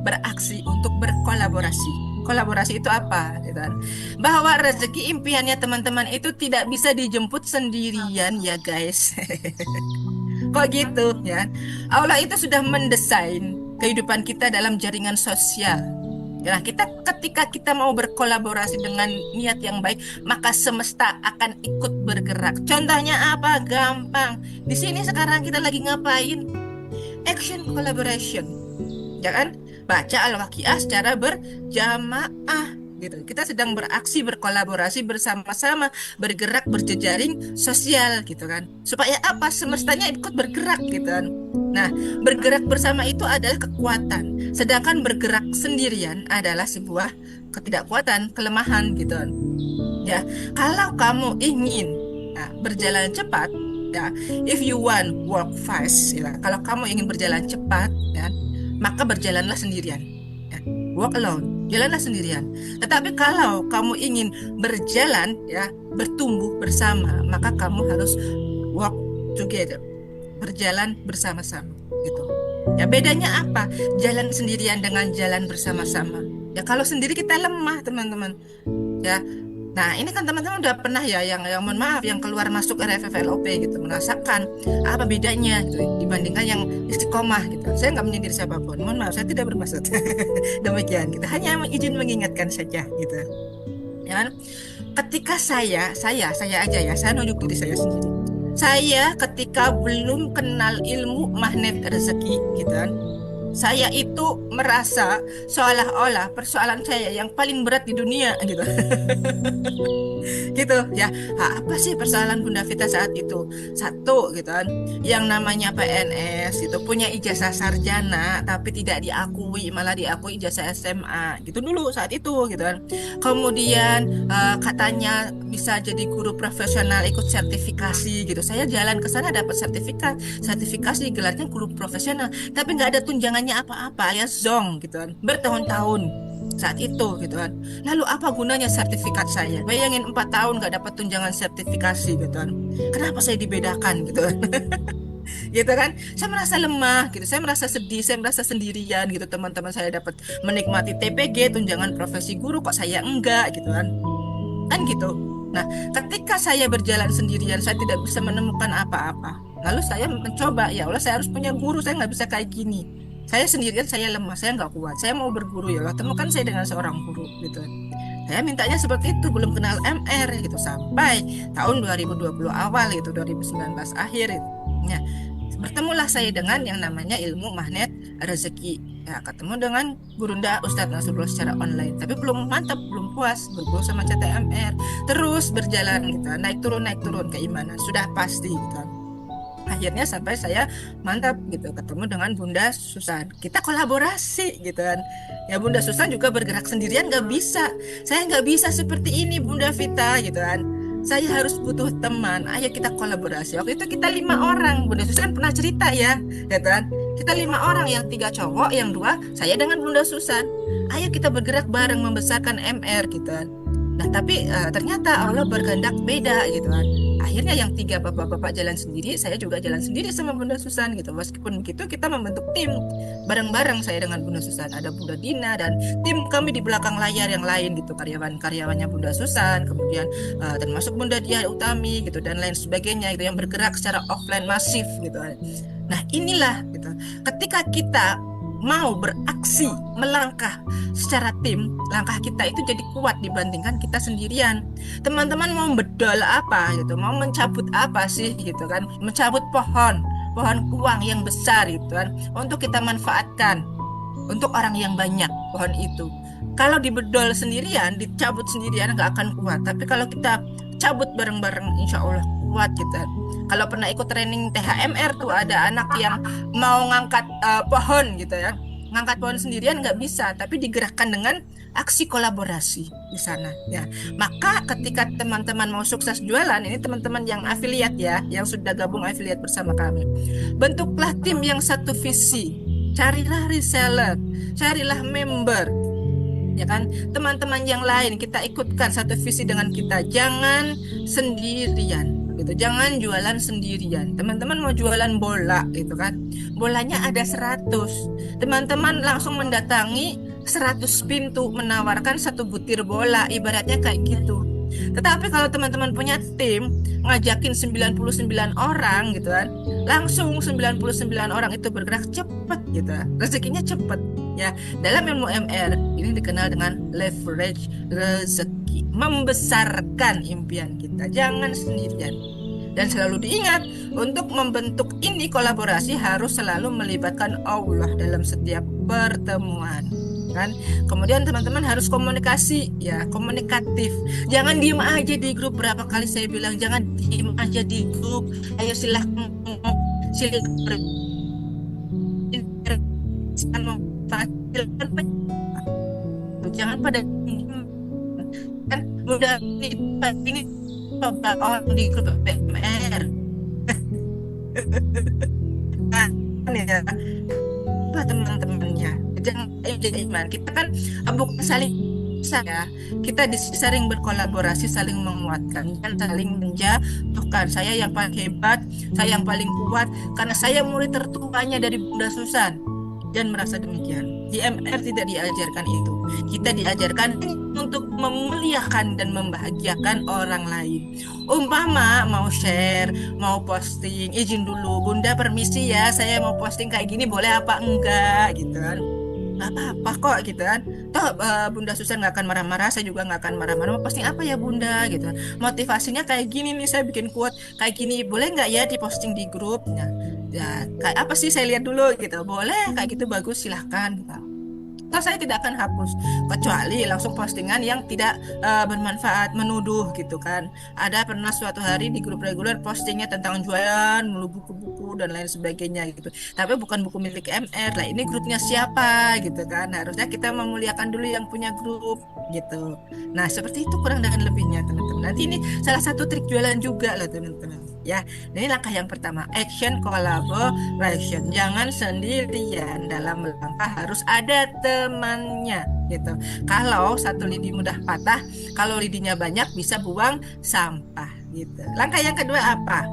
Beraksi untuk berkolaborasi. Kolaborasi itu apa? Bahwa rezeki impiannya teman-teman itu tidak bisa dijemput sendirian ya guys. Kok gitu ya? Allah itu sudah mendesain kehidupan kita dalam jaringan sosial. Nah, ketika kita mau berkolaborasi dengan niat yang baik, maka semesta akan ikut bergerak. Contohnya apa? Gampang. Di sini sekarang kita lagi ngapain? Action collaboration. Ya kan? Baca Al-Waqiah secara berjamaah gitu. Kita sedang beraksi, berkolaborasi bersama-sama, bergerak, berjejaring sosial gitu kan. Supaya apa? Semestanya ikut bergerak gitu kan. Nah, bergerak bersama itu adalah kekuatan, sedangkan bergerak sendirian adalah sebuah ketidakkuatan, kelemahan gitu. Ya, kalau kamu ingin berjalan cepat, ya, if you want walk fast, ya, kalau kamu ingin berjalan cepat, ya, maka berjalanlah sendirian. Ya, walk alone, jalanlah sendirian. Tetapi kalau kamu ingin berjalan, ya, bertumbuh bersama, maka kamu harus walk together. Berjalan bersama-sama gitu. Ya, bedanya apa? Jalan sendirian dengan jalan bersama-sama. Ya, kalau sendiri kita lemah, teman-teman. Ya. Nah, ini kan teman-teman udah pernah ya yang mohon maaf yang keluar masuk RFFLOP gitu, merasakan apa bedanya gitu dibandingkan yang istiqomah gitu. Saya nggak menyindir siapapun. Mohon maaf, saya tidak bermaksud demikian gitu. Hanya izin mengingatkan saja gitu. Ya. Ketika saya aja ya, saya nunjuk diri saya sendiri. Saya ketika belum kenal ilmu magnet rezeki gitu kan, saya itu merasa seolah-olah persoalan saya yang paling berat di dunia gitu. gitu ya. Apa sih persoalan Bunda Vita saat itu? Satu gitu kan, yang namanya PNS itu punya ijazah sarjana tapi tidak diakui, malah diakui ijazah SMA gitu dulu saat itu gitu kan. Kemudian katanya bisa jadi guru profesional, ikut sertifikasi gitu. Saya jalan ke sana dapat sertifikasi gelarnya guru profesional, tapi nggak ada tunjangannya apa-apa alias zong gitu kan, bertahun-tahun saat itu gitu kan. Lalu apa gunanya sertifikat saya? Bayangin 4 tahun nggak dapat tunjangan sertifikasi gitu kan. Kenapa saya dibedakan gitu kan? Gitu kan? Saya merasa lemah gitu. Saya merasa sedih, saya merasa sendirian gitu. Teman-teman saya dapat menikmati TPG, tunjangan profesi guru, kok saya enggak gitu kan. Kan gitu. Nah, ketika saya berjalan sendirian, saya tidak bisa menemukan apa-apa. Lalu saya mencoba, ya Allah, saya harus punya guru, saya nggak bisa kayak gini. Saya sendirian, saya lemah, saya nggak kuat. Saya mau berguru, ya Allah, temukan saya dengan seorang guru gitu. Saya mintanya seperti itu, belum kenal MR gitu, sampai tahun 2020 awal gitu, 2019 akhir itu. Ya, bertemulah saya dengan yang namanya ilmu magnet rezeki. Ya, ketemu dengan Gurunda Ustadz Nasrullah secara online, tapi belum mantap, belum puas, berguru sama CTMR, terus berjalan gitu, naik turun keimanan, sudah pasti gitu. Akhirnya sampai saya mantap gitu, ketemu dengan Bunda Susan, kita kolaborasi gitu kan. Ya Bunda Susan juga bergerak sendirian nggak bisa, saya nggak bisa seperti ini Bunda Vita gitu kan. Saya harus butuh teman, ayo kita kolaborasi. Waktu itu kita 5 orang, Bunda Susan pernah cerita ya gitu kan. Kita 5 orang, yang 3 cowok, yang 2 saya dengan Bunda Susan. Ayo kita bergerak bareng membesarkan MR gitu kan. Nah tapi ternyata Allah berkehendak beda gitu kan. Akhirnya yang 3 bapak-bapak jalan sendiri, saya juga jalan sendiri sama Bunda Susan gitu. Meskipun begitu kita membentuk tim bareng-bareng, saya dengan Bunda Susan, ada Bunda Dina dan tim kami di belakang layar yang lain gitu, karyawan-karyawannya Bunda Susan, kemudian termasuk Bunda Dia Utami gitu dan lain sebagainya gitu, yang bergerak secara offline masif gitu. Nah inilah gitu, ketika kita mau beraksi, melangkah secara tim, langkah kita itu jadi kuat dibandingkan kita sendirian. Teman-teman mau bedol apa gitu, mau mencabut apa sih gitu kan, mencabut pohon kuang yang besar gitu kan, untuk kita manfaatkan untuk orang yang banyak pohon itu. Kalau dibedol sendirian, dicabut sendirian nggak akan kuat, tapi kalau kita cabut bareng-bareng insya Allah kuat gitu. Kalau pernah ikut training THMR tuh ada anak yang mau ngangkat pohon gitu ya, ngangkat pohon sendirian nggak bisa, tapi digerakkan dengan aksi kolaborasi di sana ya. Maka ketika teman-teman mau sukses jualan, ini teman-teman yang afiliat ya, yang sudah gabung afiliat bersama kami, bentuklah tim yang satu visi, carilah reseller, carilah member ya kan, teman-teman yang lain kita ikutkan satu visi dengan kita, jangan sendirian gitu, jangan jualan sendirian. Teman-teman mau jualan bola gitu kan, bolanya ada 100, teman-teman langsung mendatangi 100 pintu menawarkan 1 butir bola, ibaratnya kayak gitu. Tetapi kalau teman-teman punya tim, ngajakin 99 orang gitu kan, langsung 99 orang itu bergerak cepat gitu, rezekinya cepat ya. Dalam ilmu MR ini dikenal dengan leverage rezeki, membesarkan impian kita, jangan sendirian. Dan selalu diingat, untuk membentuk ini kolaborasi harus selalu melibatkan Allah dalam setiap pertemuan kan. Kemudian teman-teman harus komunikasi ya, komunikatif. Jangan diem aja di grup, berapa kali saya bilang jangan diem aja di grup. Ayo silahkan jangan pada kan udah ini orang di grup PMR nah ya apa teman-temannya, jangan jadi iman kita kan bukan saling saya, kita sering berkolaborasi, saling menguatkan dan saling menjatuhkan. Saya yang paling hebat, saya yang paling kuat karena saya murid tertuanya dari Bunda Susan dan merasa demikian. Di MR tidak diajarkan itu. Kita diajarkan untuk memuliakan dan membahagiakan orang lain. Umpama mau share, mau posting, izin dulu Bunda, permisi ya, saya mau posting kayak gini, boleh apa enggak gitu kan. Nggak apa-apa kok gitu kan. Toh Bunda Susan nggak akan marah-marah, saya juga nggak akan marah-marah. Mau posting apa ya Bunda gitu. Motivasinya kayak gini nih, saya bikin quote kayak gini, boleh nggak ya diposting di grup? Nah, ya kayak apa sih, saya lihat dulu gitu. Boleh kayak gitu, bagus, silahkan gitu. saya tidak akan hapus, kecuali langsung postingan yang tidak bermanfaat, menuduh gitu kan. Ada pernah suatu hari di grup reguler postingnya tentang jualan mulu buku-buku dan lain sebagainya gitu, tapi bukan buku milik MR lah. Ini grupnya siapa gitu kan, harusnya kita memuliakan dulu yang punya grup gitu. Nah seperti itu kurang dan lebihnya teman-teman. Nanti ini salah satu trik jualan juga lah teman-teman ya. Ini langkah yang pertama, action collaboration. Jangan sendirian dalam melangkah, harus ada temannya gitu. Kalau satu lidi mudah patah, kalau lidinya banyak bisa buang sampah gitu. Langkah yang kedua apa?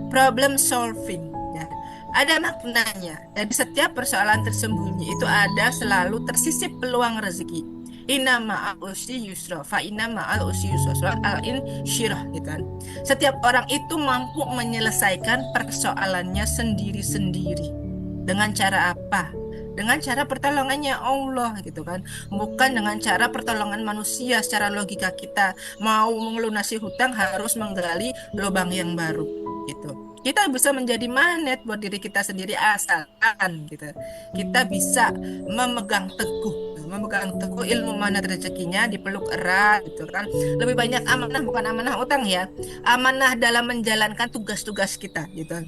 Problem solving ya. Ada maknanya. Dari setiap persoalan tersembunyi itu ada selalu tersisip peluang rezeki. Inna ma'al usri yusra, fa inna ma'al usri yusra, surat Al-Insyirah gitu kan. Setiap orang itu mampu menyelesaikan persoalannya sendiri-sendiri. Dengan cara apa? Dengan cara pertolongannya Allah gitu kan. Bukan dengan cara pertolongan manusia secara logika kita. Mau melunasi hutang harus menggali lubang yang baru gitu. Kita bisa menjadi magnet buat diri kita sendiri asalkan gitu. Kita bisa memegang teguh ilmu mana rezekinya, dipeluk erat gitu kan. Lebih banyak amanah, bukan amanah utang ya, amanah dalam menjalankan tugas-tugas kita gitu.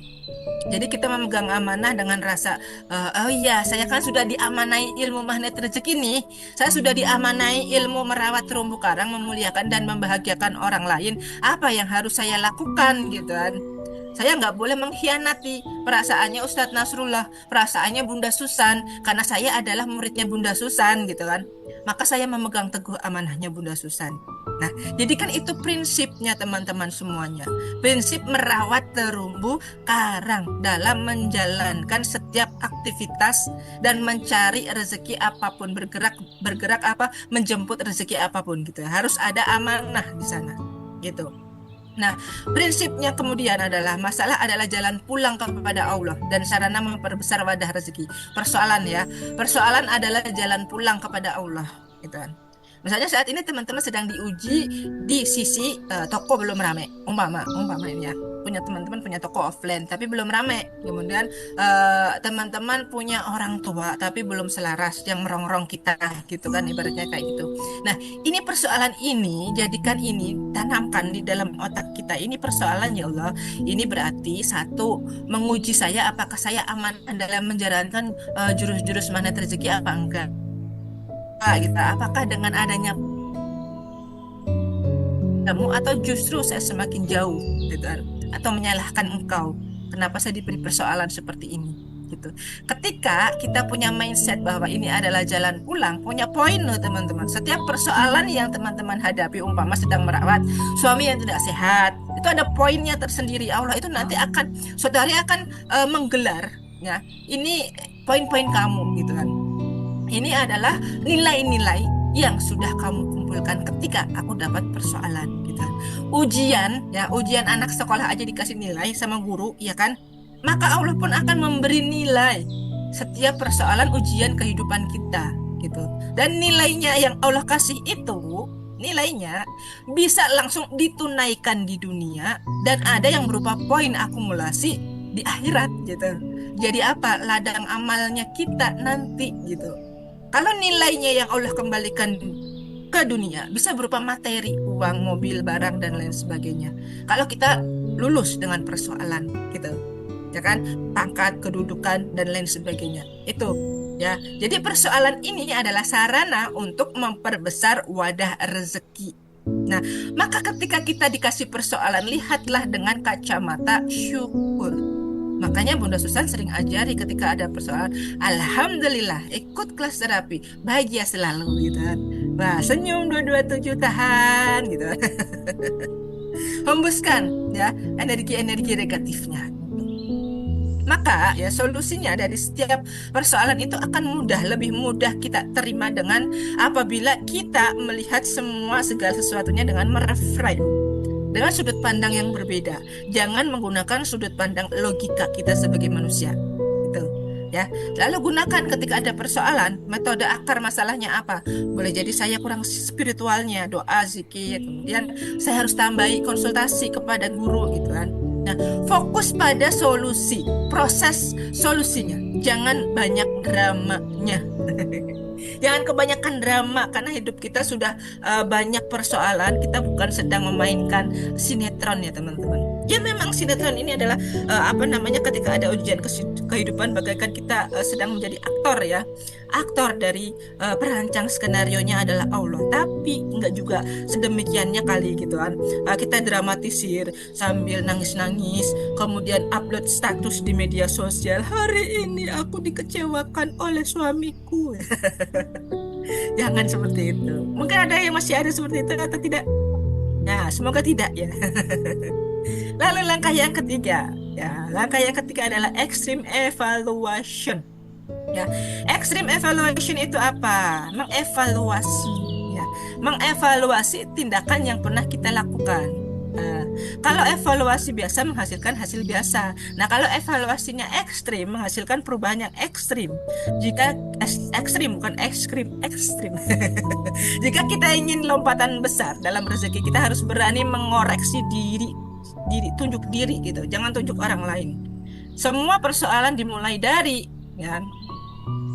Jadi kita memegang amanah dengan rasa oh iya, saya kan sudah diamanai ilmu magnet rezeki nih. Saya sudah diamanai ilmu merawat terumbu karang, memuliakan dan membahagiakan orang lain. Apa yang harus saya lakukan gitu kan. Saya nggak boleh mengkhianati perasaannya Ustadz Nasrullah, perasaannya Bunda Susan, karena saya adalah muridnya Bunda Susan gitu kan. Maka saya memegang teguh amanahnya Bunda Susan. Nah, jadi kan itu prinsipnya teman-teman semuanya. Prinsip merawat terumbu karang dalam menjalankan setiap aktivitas dan mencari rezeki apapun, bergerak apa, menjemput rezeki apapun gitu. Harus ada amanah di sana gitu. Nah, prinsipnya kemudian adalah masalah adalah jalan pulang kepada Allah dan sarana memperbesar wadah rezeki. Persoalan adalah jalan pulang kepada Allah, gitu kan. Misalnya saat ini teman-teman sedang diuji di sisi toko belum rame, umpama ini ya, teman-teman punya toko offline tapi belum rame. Kemudian teman-teman punya orang tua tapi belum selaras, yang merongrong kita gitu kan, ibaratnya kayak gitu. Nah, ini persoalan ini, jadikan ini, tanamkan di dalam otak kita. Ini persoalan ya Allah. Ini berarti satu, menguji saya apakah saya aman dalam menjalankan jurus-jurus magnet rezeki apa enggak. Gitu. Apakah dengan adanya kamu atau justru saya semakin jauh gitu, atau menyalahkan engkau, kenapa saya diberi persoalan seperti ini gitu. Ketika kita punya mindset bahwa ini adalah jalan pulang, punya poin loh teman-teman. Setiap persoalan yang teman-teman hadapi, umpama sedang merawat suami yang tidak sehat, itu ada poinnya tersendiri. Allah itu nanti akan, saudari akan menggelar ya, ini poin-poin kamu gitu kan. Ini adalah nilai-nilai yang sudah kamu kumpulkan ketika aku dapat persoalan gitu. Ujian anak sekolah aja dikasih nilai sama guru ya kan, maka Allah pun akan memberi nilai setiap persoalan ujian kehidupan kita gitu. Dan nilainya yang Allah kasih itu, nilainya bisa langsung ditunaikan di dunia, dan ada yang berupa poin akumulasi di akhirat gitu. Jadi apa? Ladang amalnya kita nanti gitu. Kalau nilainya yang Allah kembalikan ke dunia bisa berupa materi, uang, mobil, barang dan lain sebagainya. Kalau kita lulus dengan persoalan gitu, ya kan, pangkat, kedudukan dan lain sebagainya. Itu ya. Jadi persoalan ini adalah sarana untuk memperbesar wadah rezeki. Nah, maka ketika kita dikasih persoalan, lihatlah dengan kacamata syukur. Makanya Bunda Susan sering ajari ketika ada persoalan, alhamdulillah, ikut kelas terapi, bahagia selalu gitu kan. Wah, senyum 227, tahan gitu. Hembuskan ya energi-energi negatifnya. Maka ya solusinya dari setiap persoalan itu akan lebih mudah kita terima dengan apabila kita melihat segala sesuatunya dengan mereframe, dengan sudut pandang yang berbeda. Jangan menggunakan sudut pandang logika kita sebagai manusia gitu ya. Lalu gunakan ketika ada persoalan, metode akar masalahnya apa. Boleh jadi saya kurang spiritualnya, doa, zikir, kemudian saya harus tambahi konsultasi kepada guru gitu kan. Nah, fokus pada solusi, proses solusinya, jangan banyak dramanya Jangan kebanyakan drama karena hidup kita sudah banyak persoalan. Kita bukan sedang memainkan sinetron ya teman-teman. Ya memang sinetron ini adalah ketika ada ujian kehidupan bagaikan kita sedang menjadi aktor ya. Aktor dari perancang skenarionya adalah Allah. Tapi enggak juga sedemikiannya kali gitu kan. Kita dramatisir sambil nangis-nangis, kemudian upload status di media sosial. Hari ini aku dikecewakan oleh suamiku. Jangan seperti itu. Mungkin ada yang masih ada seperti itu atau tidak? Nah, semoga tidak ya. Lalu langkah yang ketiga, ya, langkah yang ketiga adalah extreme evaluation. Ya, extreme evaluation itu apa? Mengevaluasi, ya, mengevaluasi tindakan yang pernah kita lakukan. Kalau evaluasi biasa menghasilkan hasil biasa. Nah, kalau evaluasinya ekstrim menghasilkan perubahan yang ekstrim. Jika ekstrim bukan ekstrim. Jika kita ingin lompatan besar dalam rezeki, kita harus berani mengoreksi diri, tunjuk diri gitu. Jangan tunjuk orang lain. Semua persoalan dimulai dari ya,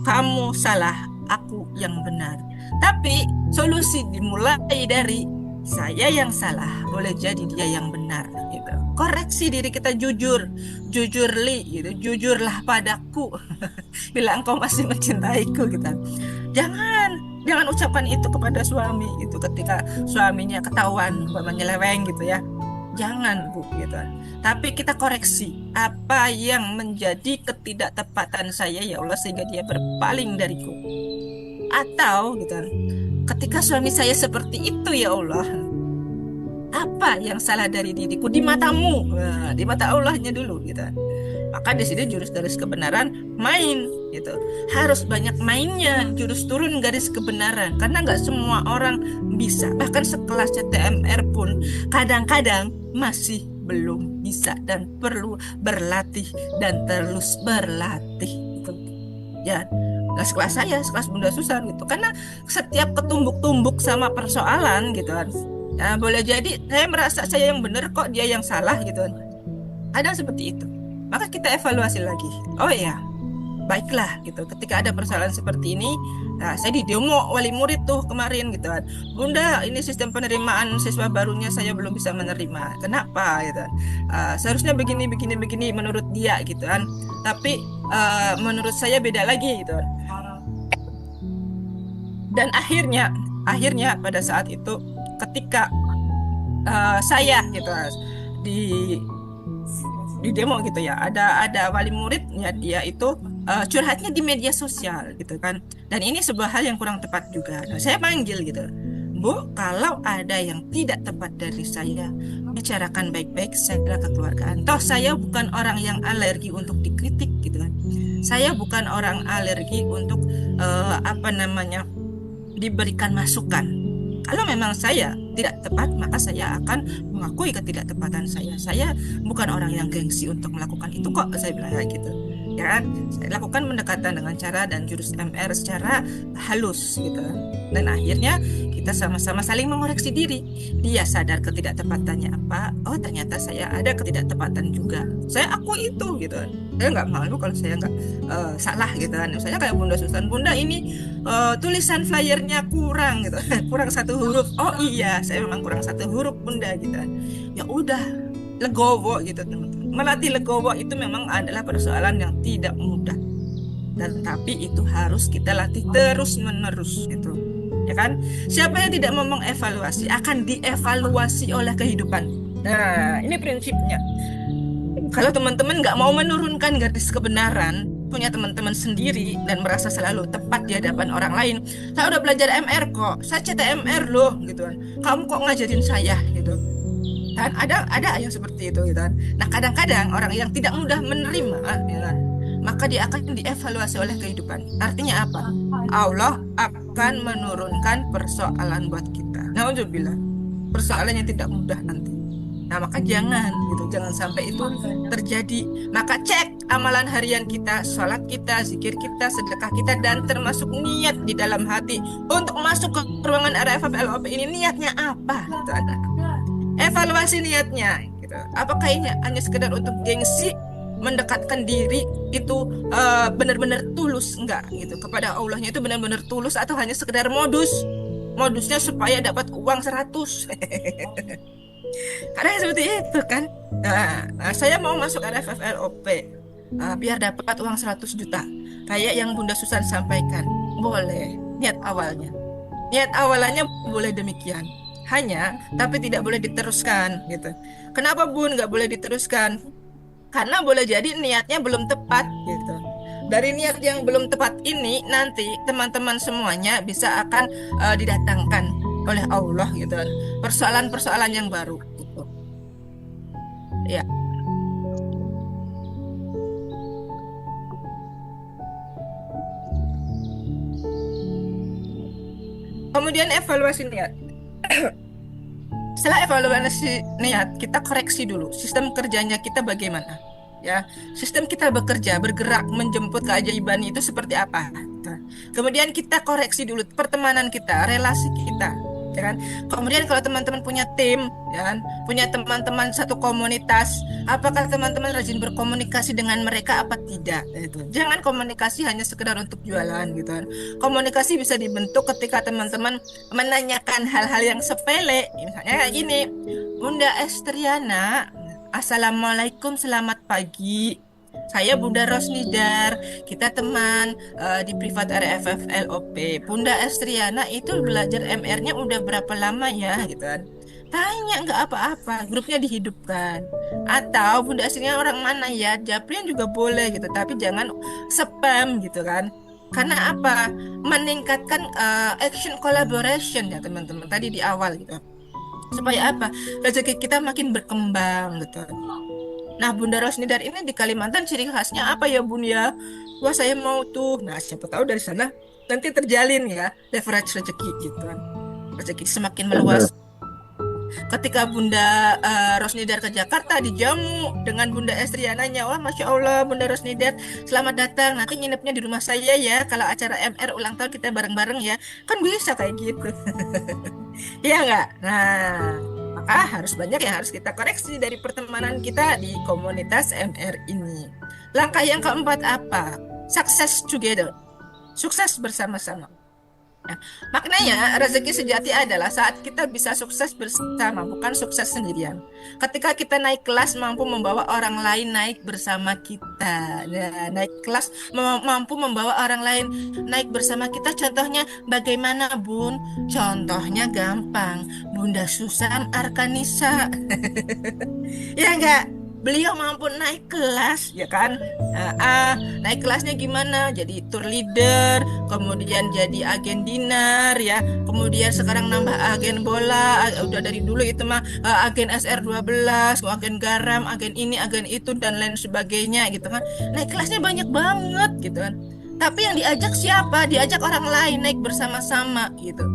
kamu salah, aku yang benar. Tapi solusi dimulai dari saya yang salah, boleh jadi dia yang benar gitu. Koreksi diri kita, jujurli gitu, jujurlah padaku bila engkau masih mencintaiku gitu. Jangan ucapkan itu kepada suami itu ketika suaminya ketahuan menyeleweng gitu ya. Jangan Bu gitu. Tapi kita koreksi apa yang menjadi ketidaktepatan saya ya Allah sehingga dia berpaling dariku. Atau gitu, ketika suami saya seperti itu ya Allah, apa yang salah dari diriku di matamu? Nah, di mata Allahnya dulu gitu. Maka di sini jurus garis kebenaran main gitu. Harus banyak mainnya, jurus turun garis kebenaran karena nggak semua orang bisa. Bahkan sekelas CTMR pun kadang-kadang masih belum bisa dan perlu berlatih dan terus berlatih gitu. Ya, sekelas saya, sekelas Bunda Susan gitu. Karena setiap ketumbuk-tumbuk sama persoalan gitu kan. Ya, boleh jadi saya merasa saya yang benar kok dia yang salah gitu kan. Ada seperti itu. Maka kita evaluasi lagi. Oh ya, baiklah gitu. Ketika ada persoalan seperti ini, nah, saya di demo wali murid tuh kemarin gitu kan. Bunda, ini sistem penerimaan siswa barunya saya belum bisa menerima. Kenapa gitu kan? Seharusnya begini menurut dia gitu kan. Tapi menurut saya beda lagi gitu kan. Dan akhirnya pada saat itu ketika saya gitu di demo gitu ya, ada wali murid ya, dia itu curhatnya di media sosial gitu kan, dan ini sebuah hal yang kurang tepat juga. Nah, saya panggil gitu, Bu, kalau ada yang tidak tepat dari saya, bicarakan baik-baik secara kekeluargaan. Toh saya bukan orang yang alergi untuk dikritik gitu kan. Saya bukan orang alergi untuk diberikan masukan. Kalau memang saya tidak tepat, maka saya akan mengakui ketidaktepatan saya. Saya bukan orang yang gengsi untuk melakukan itu kok, saya bilang kayak gitu. Ya kan? Saya lakukan pendekatan dengan cara dan jurus MR secara halus gitu. Dan akhirnya kita sama-sama saling mengoreksi diri. Dia sadar ketidaktepatannya apa. Oh, ternyata saya ada ketidaktepatan juga. Saya akui itu gitu. Saya nggak malu kalau saya nggak salah gitu kan. Misalnya kayak Bunda Susan, Bunda ini tulisan flyernya kurang gitu, kurang satu huruf. Oh iya, saya memang kurang satu huruf Bunda gitu. Ya udah, legowo gitu teman-teman. Melatih legowo itu memang adalah persoalan yang tidak mudah. Dan tapi itu harus kita latih terus-menerus gitu. Ya kan? Siapa yang tidak mau mengevaluasi akan dievaluasi oleh kehidupan. Nah, ini prinsipnya. Kalau teman-teman nggak mau menurunkan garis kebenaran, punya teman-teman sendiri dan merasa selalu tepat di hadapan orang lain, saya udah belajar MR kok, saya CTMR loh gitu kan, kamu kok ngajarin saya gitu kan. Ada yang seperti itu gitu kan. Nah, kadang-kadang orang yang tidak mudah menerima ya kan, maka dia akan dievaluasi oleh kehidupan. Artinya apa? Allah akan menurunkan persoalan buat kita. Nauzubillah, persoalan yang tidak mudah nanti. Nah, maka jangan sampai itu terjadi. Maka cek amalan harian kita, sholat kita, zikir kita, sedekah kita, dan termasuk niat di dalam hati untuk masuk ke ruangan RFF LOP ini, niatnya apa? Gitu ada. Evaluasi niatnya gitu. Apakah ini hanya sekedar untuk gengsi mendekatkan diri itu benar-benar tulus enggak gitu kepada Allahnya, itu benar-benar tulus atau hanya sekedar modusnya supaya dapat uang 100. Karena seperti itu kan. Saya mau masuk RFFLOP biar dapat uang 100 juta kayak yang Bunda Susan sampaikan. Boleh, niat awalnya boleh demikian, hanya tapi tidak boleh diteruskan gitu. Kenapa Bun nggak boleh diteruskan? Karena boleh jadi niatnya belum tepat gitu. Dari niat yang belum tepat ini nanti teman-teman semuanya bisa akan didatangkan oleh Allah gitu, persoalan-persoalan yang baru gitu. Ya. Kemudian evaluasi niat. Setelah evaluasi niat, kita koreksi dulu sistem kerjanya kita bagaimana. Ya, sistem kita bekerja, bergerak, menjemput keajaiban itu seperti apa. Nah, kemudian kita koreksi dulu pertemanan kita, relasi kita, ya kan? Kemudian kalau teman-teman punya tim, ya kan? Punya teman-teman satu komunitas, apakah teman-teman rajin berkomunikasi dengan mereka apa tidak? Itu. Jangan komunikasi hanya sekedar untuk jualan gitu kan. Komunikasi bisa dibentuk ketika teman-teman menanyakan hal-hal yang sepele, misalnya kayak gini, Bunda Estriana, Assalamualaikum, selamat pagi. Saya Bunda Rosnidar, kita teman di privat RFFLOP. Bunda Estriana itu belajar MR-nya udah berapa lama ya, gitu kan? Tanya nggak apa-apa, grupnya dihidupkan. Atau Bunda Estriana orang mana ya? Japrian juga boleh gitu, tapi jangan spam gitu kan? Karena apa? Meningkatkan action collaboration ya teman-teman tadi di awal gitu. Supaya apa? Rezeki kita makin berkembang gitu. Nah, Bunda Rosnidar ini di Kalimantan ciri khasnya apa ya, Bun ya? Wah, saya mau tuh. Nah, siapa tahu dari sana nanti terjalin ya leverage rezeki gitu kan. Rezeki semakin meluas. Ketika Bunda Rosnidar ke Jakarta dijamu dengan Bunda Estriananya, wah Masya Allah Bunda Rosnidar selamat datang, nanti nginepnya di rumah saya ya, kalau acara MR ulang tahun kita bareng-bareng ya, kan bisa kayak gitu. Iya nggak? Nah, maka harus banyak yang harus kita koreksi dari pertemanan kita di komunitas MR ini. Langkah yang keempat apa? Success together, sukses bersama-sama. Nah, maknanya rezeki sejati adalah saat kita bisa sukses bersama, bukan sukses sendirian. Ketika kita naik kelas mampu membawa orang lain naik bersama kita. Nah, naik kelas mampu membawa orang lain naik bersama kita. Contohnya bagaimana, Bun? Contohnya gampang. Bunda Susan Arkanisa. Ya enggak? Beliau mampu naik kelas, ya kan? Naik kelasnya gimana? Jadi tour leader, kemudian jadi agen dinar, ya. Kemudian sekarang nambah agen bola, udah dari dulu itu mah agen SR12, agen garam, agen ini, agen itu dan lain sebagainya, gitu kan? Naik kelasnya banyak banget, gitu kan? Tapi yang diajak siapa? Diajak orang lain naik bersama-sama, gitu,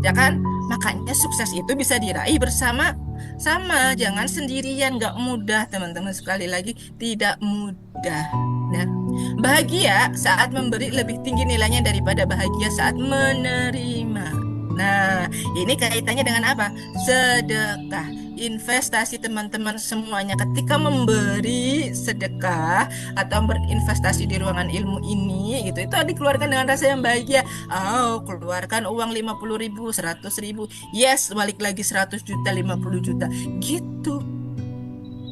ya kan? Makanya sukses itu bisa diraih bersama-sama, jangan sendirian, gak mudah teman-teman, sekali lagi tidak mudah. Nah, bahagia saat memberi lebih tinggi nilainya daripada bahagia saat menerima. Nah, ini kaitannya dengan apa? Sedekah, investasi teman-teman semuanya. Ketika memberi sedekah atau berinvestasi di ruangan ilmu ini, gitu, itu dikeluarkan dengan rasa yang bahagia. Keluarkan uang 50.000, 100.000, yes, balik lagi 100 juta, 50 juta, gitu.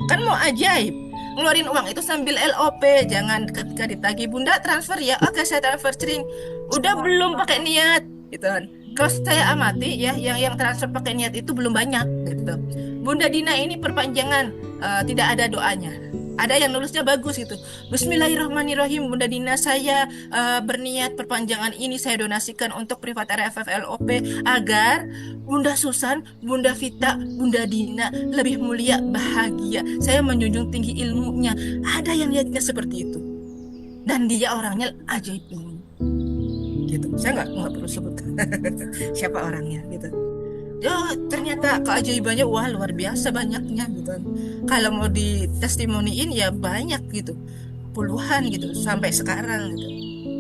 Kan mau ajaib. Ngeluarin uang itu sambil LOP, jangan ketika ditagih, Bunda transfer ya, oke saya transfer cering. Udah belum pakai niat, gitu kan. Kalau saya amati ya, yang transfer pakai niat itu belum banyak, gitu. Bunda Dina ini perpanjangan, tidak ada doanya. Ada yang nulisnya bagus gitu. Bismillahirrahmanirrahim, Bunda Dina saya berniat perpanjangan ini saya donasikan untuk privat RFFLOP agar Bunda Susan, Bunda Vita, Bunda Dina lebih mulia, bahagia. Saya menjunjung tinggi ilmunya. Ada yang niatnya seperti itu. Dan dia orangnya ajaib ilmu. Gitu. Saya nggak perlu sebut siapa orangnya gitu. Ternyata keajaibannya wah luar biasa banyaknya gitu. Kalau mau ditestimoniin ya banyak gitu, puluhan gitu sampai sekarang gitu.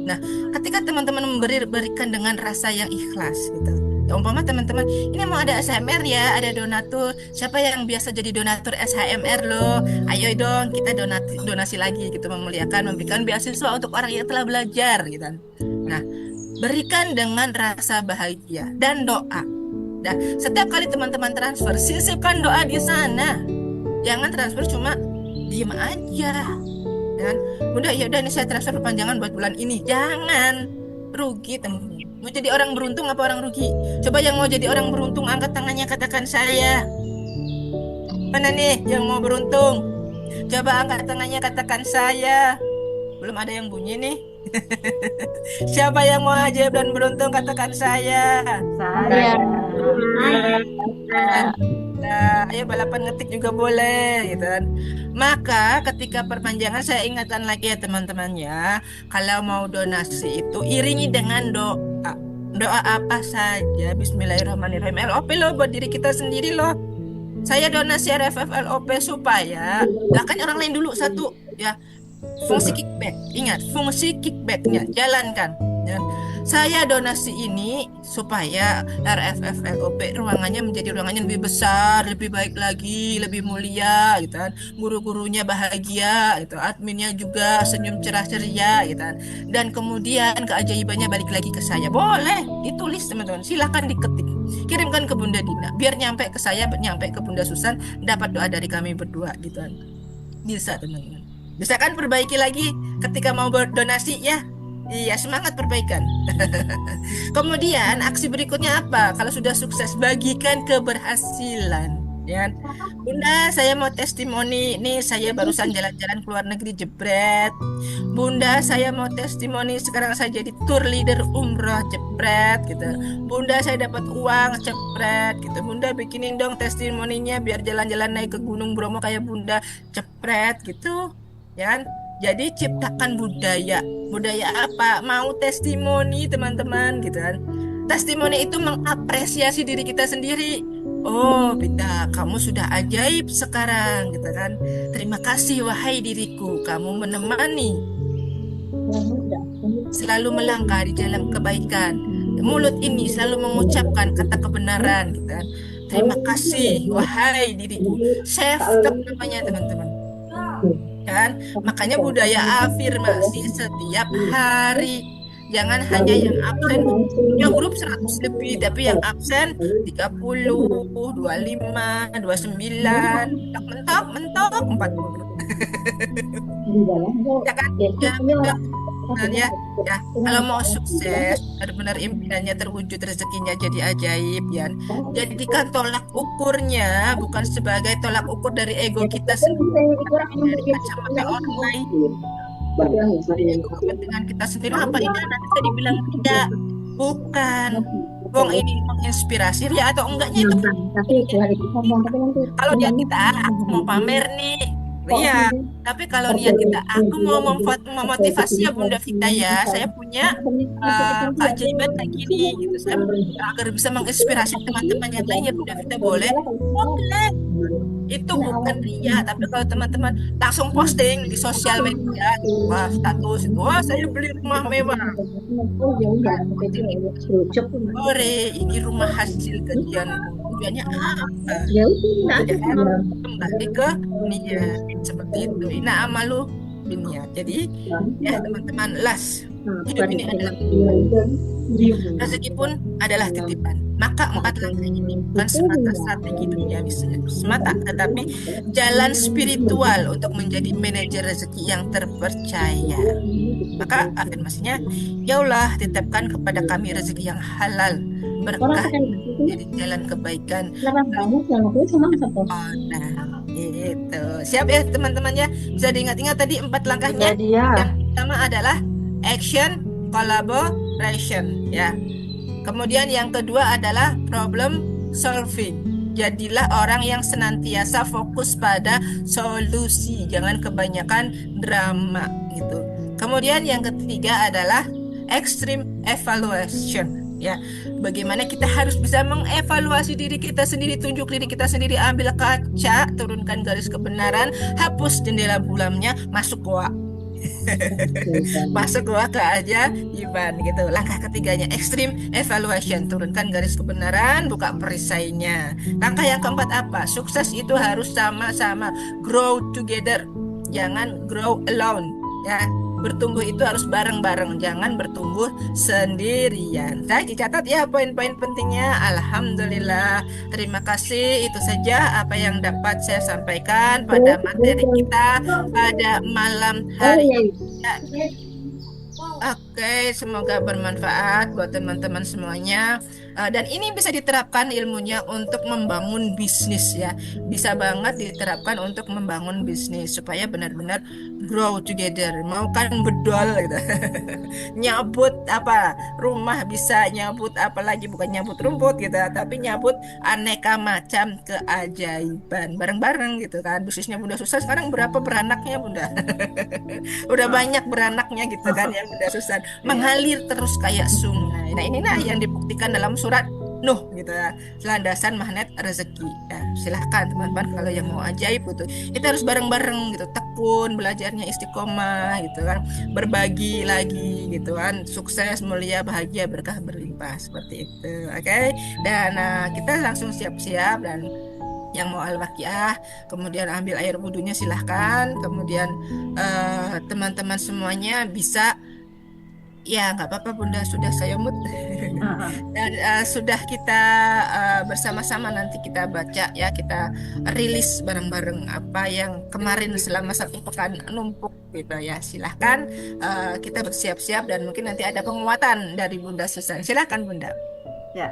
Nah, ketika teman-teman berikan dengan rasa yang ikhlas gitu, Umpama teman-teman, ini mau ada SHMR ya, ada donatur. Siapa yang biasa jadi donatur SHMR loh? Ayo dong, kita donasi lagi gitu, memuliakan, memberikan beasiswa untuk orang yang telah belajar gitu. Nah, berikan dengan rasa bahagia dan doa. Nah, setiap kali teman-teman transfer, sisipkan doa di sana. Jangan transfer cuma diem aja. Dan udah ya udah ini saya transfer perpanjangan buat bulan ini. Jangan, rugi teman-teman. Mau jadi orang beruntung apa orang rugi? Coba yang mau jadi orang beruntung angkat tangannya, katakan saya. Mana nih yang mau beruntung? Coba angkat tangannya, katakan saya. Belum ada yang bunyi nih. Siapa yang mau ajaib dan beruntung, katakan saya. Saya. Nah, ayo balapan ngetik juga boleh gitu kan. Maka ketika perpanjangan saya ingatkan lagi ya teman-teman ya, kalau mau donasi itu iringi dengan doa. Doa apa saja? Bismillahirrahmanirrahim. LOP loh buat diri kita sendiri loh. Saya donasi RFF LOP supaya, lah kan orang lain dulu satu ya. Fungsi kickback, ingat fungsi kickbacknya jalankan ya. Saya donasi ini supaya RFF LOP ruangannya menjadi ruangannya lebih besar, lebih baik lagi, lebih mulia gitu kan. Guru-gurunya bahagia gitu, adminnya juga senyum cerah ceria gitu kan. Dan kemudian keajaibannya balik lagi ke saya. Boleh ditulis teman-teman, silahkan diketik. Kirimkan ke Bunda Dina biar nyampe ke saya, nyampe ke Bunda Susan, dapat doa dari kami berdua gitu kan. Bisa teman-teman. Bisa kan perbaiki lagi ketika mau berdonasi ya. Iya, semangat perbaikan. Kemudian aksi berikutnya apa? Kalau sudah sukses, bagikan keberhasilan. Ya, Bunda, saya mau testimoni. Nih, saya barusan jalan-jalan ke luar negeri, jebret. Bunda, saya mau testimoni. Sekarang saya jadi tour leader umroh, jebret gitu. Bunda, saya dapat uang, jebret gitu. Bunda, bikinin dong testimoninya biar jalan-jalan naik ke Gunung Bromo kayak Bunda, jebret gitu. Ya kan? Jadi ciptakan budaya. Budaya apa? Mau testimoni teman-teman gitu kan. Testimoni itu mengapresiasi diri kita sendiri. Oh, Binda, kamu sudah ajaib sekarang gitu kan. Terima kasih wahai diriku, kamu menemani. Selalu melangkah di jalan kebaikan. Mulut ini selalu mengucapkan kata kebenaran gitu kan. Terima kasih wahai diriku. Self talk namanya teman-teman. Kan? Makanya budaya afirmasi setiap hari. Jangan hanya yang absen punya grup 100 lebih, tapi yang absen 30, 25, 29, mentok 40. Ya kan? Ya, ya, kalau mau sukses, benar-benar impiannya terwujud, rezekinya jadi ajaib ya. Jadikan tolak ukurnya bukan sebagai tolak ukur dari ego kita sendiri, dari kacamata orang lain. Kepentingan kita sendiri apa ini nanti saya dibilang tidak, bukan. Wong ini menginspirasi ya atau enggaknya itu. Kalau dia kita aku mau pamer nih. Iya, tapi kalau niat kita, aku mau memotivasi ya Bunda Vita ya, saya punya keajaiban kayak gini, gitu. Saya agar bisa menginspirasi teman-teman yang lain ya Bunda Vita boleh. Itu bukan ria, tapi kalau teman-teman langsung posting di sosial media, wah status itu, wah saya beli rumah mewah. Ore, ini rumah hasil kajian. Tujuannya apa? Ya kembali ke niat seperti itu. Ina amalu biniat. Jadi ya teman-teman, hidup ini adalah rezeki pun adalah titipan. Maka 4 langkah ini bukan semata strategi dunia semata, tetapi jalan spiritual untuk menjadi manajer rezeki yang terpercaya. Maka afirmasinya, ya Allah, titipkan kepada kami rezeki yang halal, berkah, jadi jalan kebaikan. Nah, itu siap ya teman-temannya, bisa diingat-ingat tadi 4 langkahnya. Yang pertama adalah action, collaboration ya. Kemudian yang kedua adalah problem solving. Jadilah orang yang senantiasa fokus pada solusi, jangan kebanyakan drama gitu. Kemudian yang ketiga adalah extreme evaluation ya. Bagaimana kita harus bisa mengevaluasi diri kita sendiri, tunjuk diri kita sendiri, ambil kaca, turunkan garis kebenaran, hapus jendela bulamnya, masuk goa. Masuk gua keajaiban gitu. Langkah ketiganya extreme evaluation, turunkan garis kebenaran, buka perisainya. Langkah yang keempat apa? Sukses itu harus sama-sama, grow together, jangan grow alone ya. Bertumbuh itu harus bareng-bareng, jangan bertumbuh sendirian. Saya dicatat ya poin-poin pentingnya. Alhamdulillah. Terima kasih. Itu saja apa yang dapat saya sampaikan pada materi kita pada malam hari ini. Oke, semoga bermanfaat buat teman-teman semuanya. Dan ini bisa diterapkan ilmunya untuk membangun bisnis ya. Bisa banget diterapkan untuk membangun bisnis supaya benar-benar grow together. Mau kan bedol gitu. Nyabut apa? Rumah bisa nyabut apalagi bukan nyabut rumput gitu, tapi nyabut aneka macam keajaiban bareng-bareng gitu kan. Bisnisnya Bunda Susah sekarang berapa beranaknya Bunda? Udah banyak beranaknya gitu kan ya Bunda Susan, mengalir terus kayak sungai. Nah inilah yang dibuktikan dalam surat Nuh gitu ya, landasan magnet rezeki ya. Silahkan teman-teman kalau yang mau ajaib gitu, kita harus bareng-bareng gitu, tekun belajarnya, istiqomah gitu kan, berbagi lagi gitu kan, sukses mulia bahagia berkah berlimpah seperti itu. Oke. Dan kita langsung siap-siap, dan yang mau al-waqiah kemudian ambil air wudhunya silahkan, kemudian teman-teman semuanya bisa ya nggak apa-apa Bunda, sudah saya mute. Dan sudah kita bersama-sama nanti kita baca ya, kita rilis bareng-bareng apa yang kemarin selama 1 pekan numpuk gitu ya. Silahkan kita bersiap-siap, dan mungkin nanti ada penguatan dari Bunda Susan. Silahkan Bunda. Ya,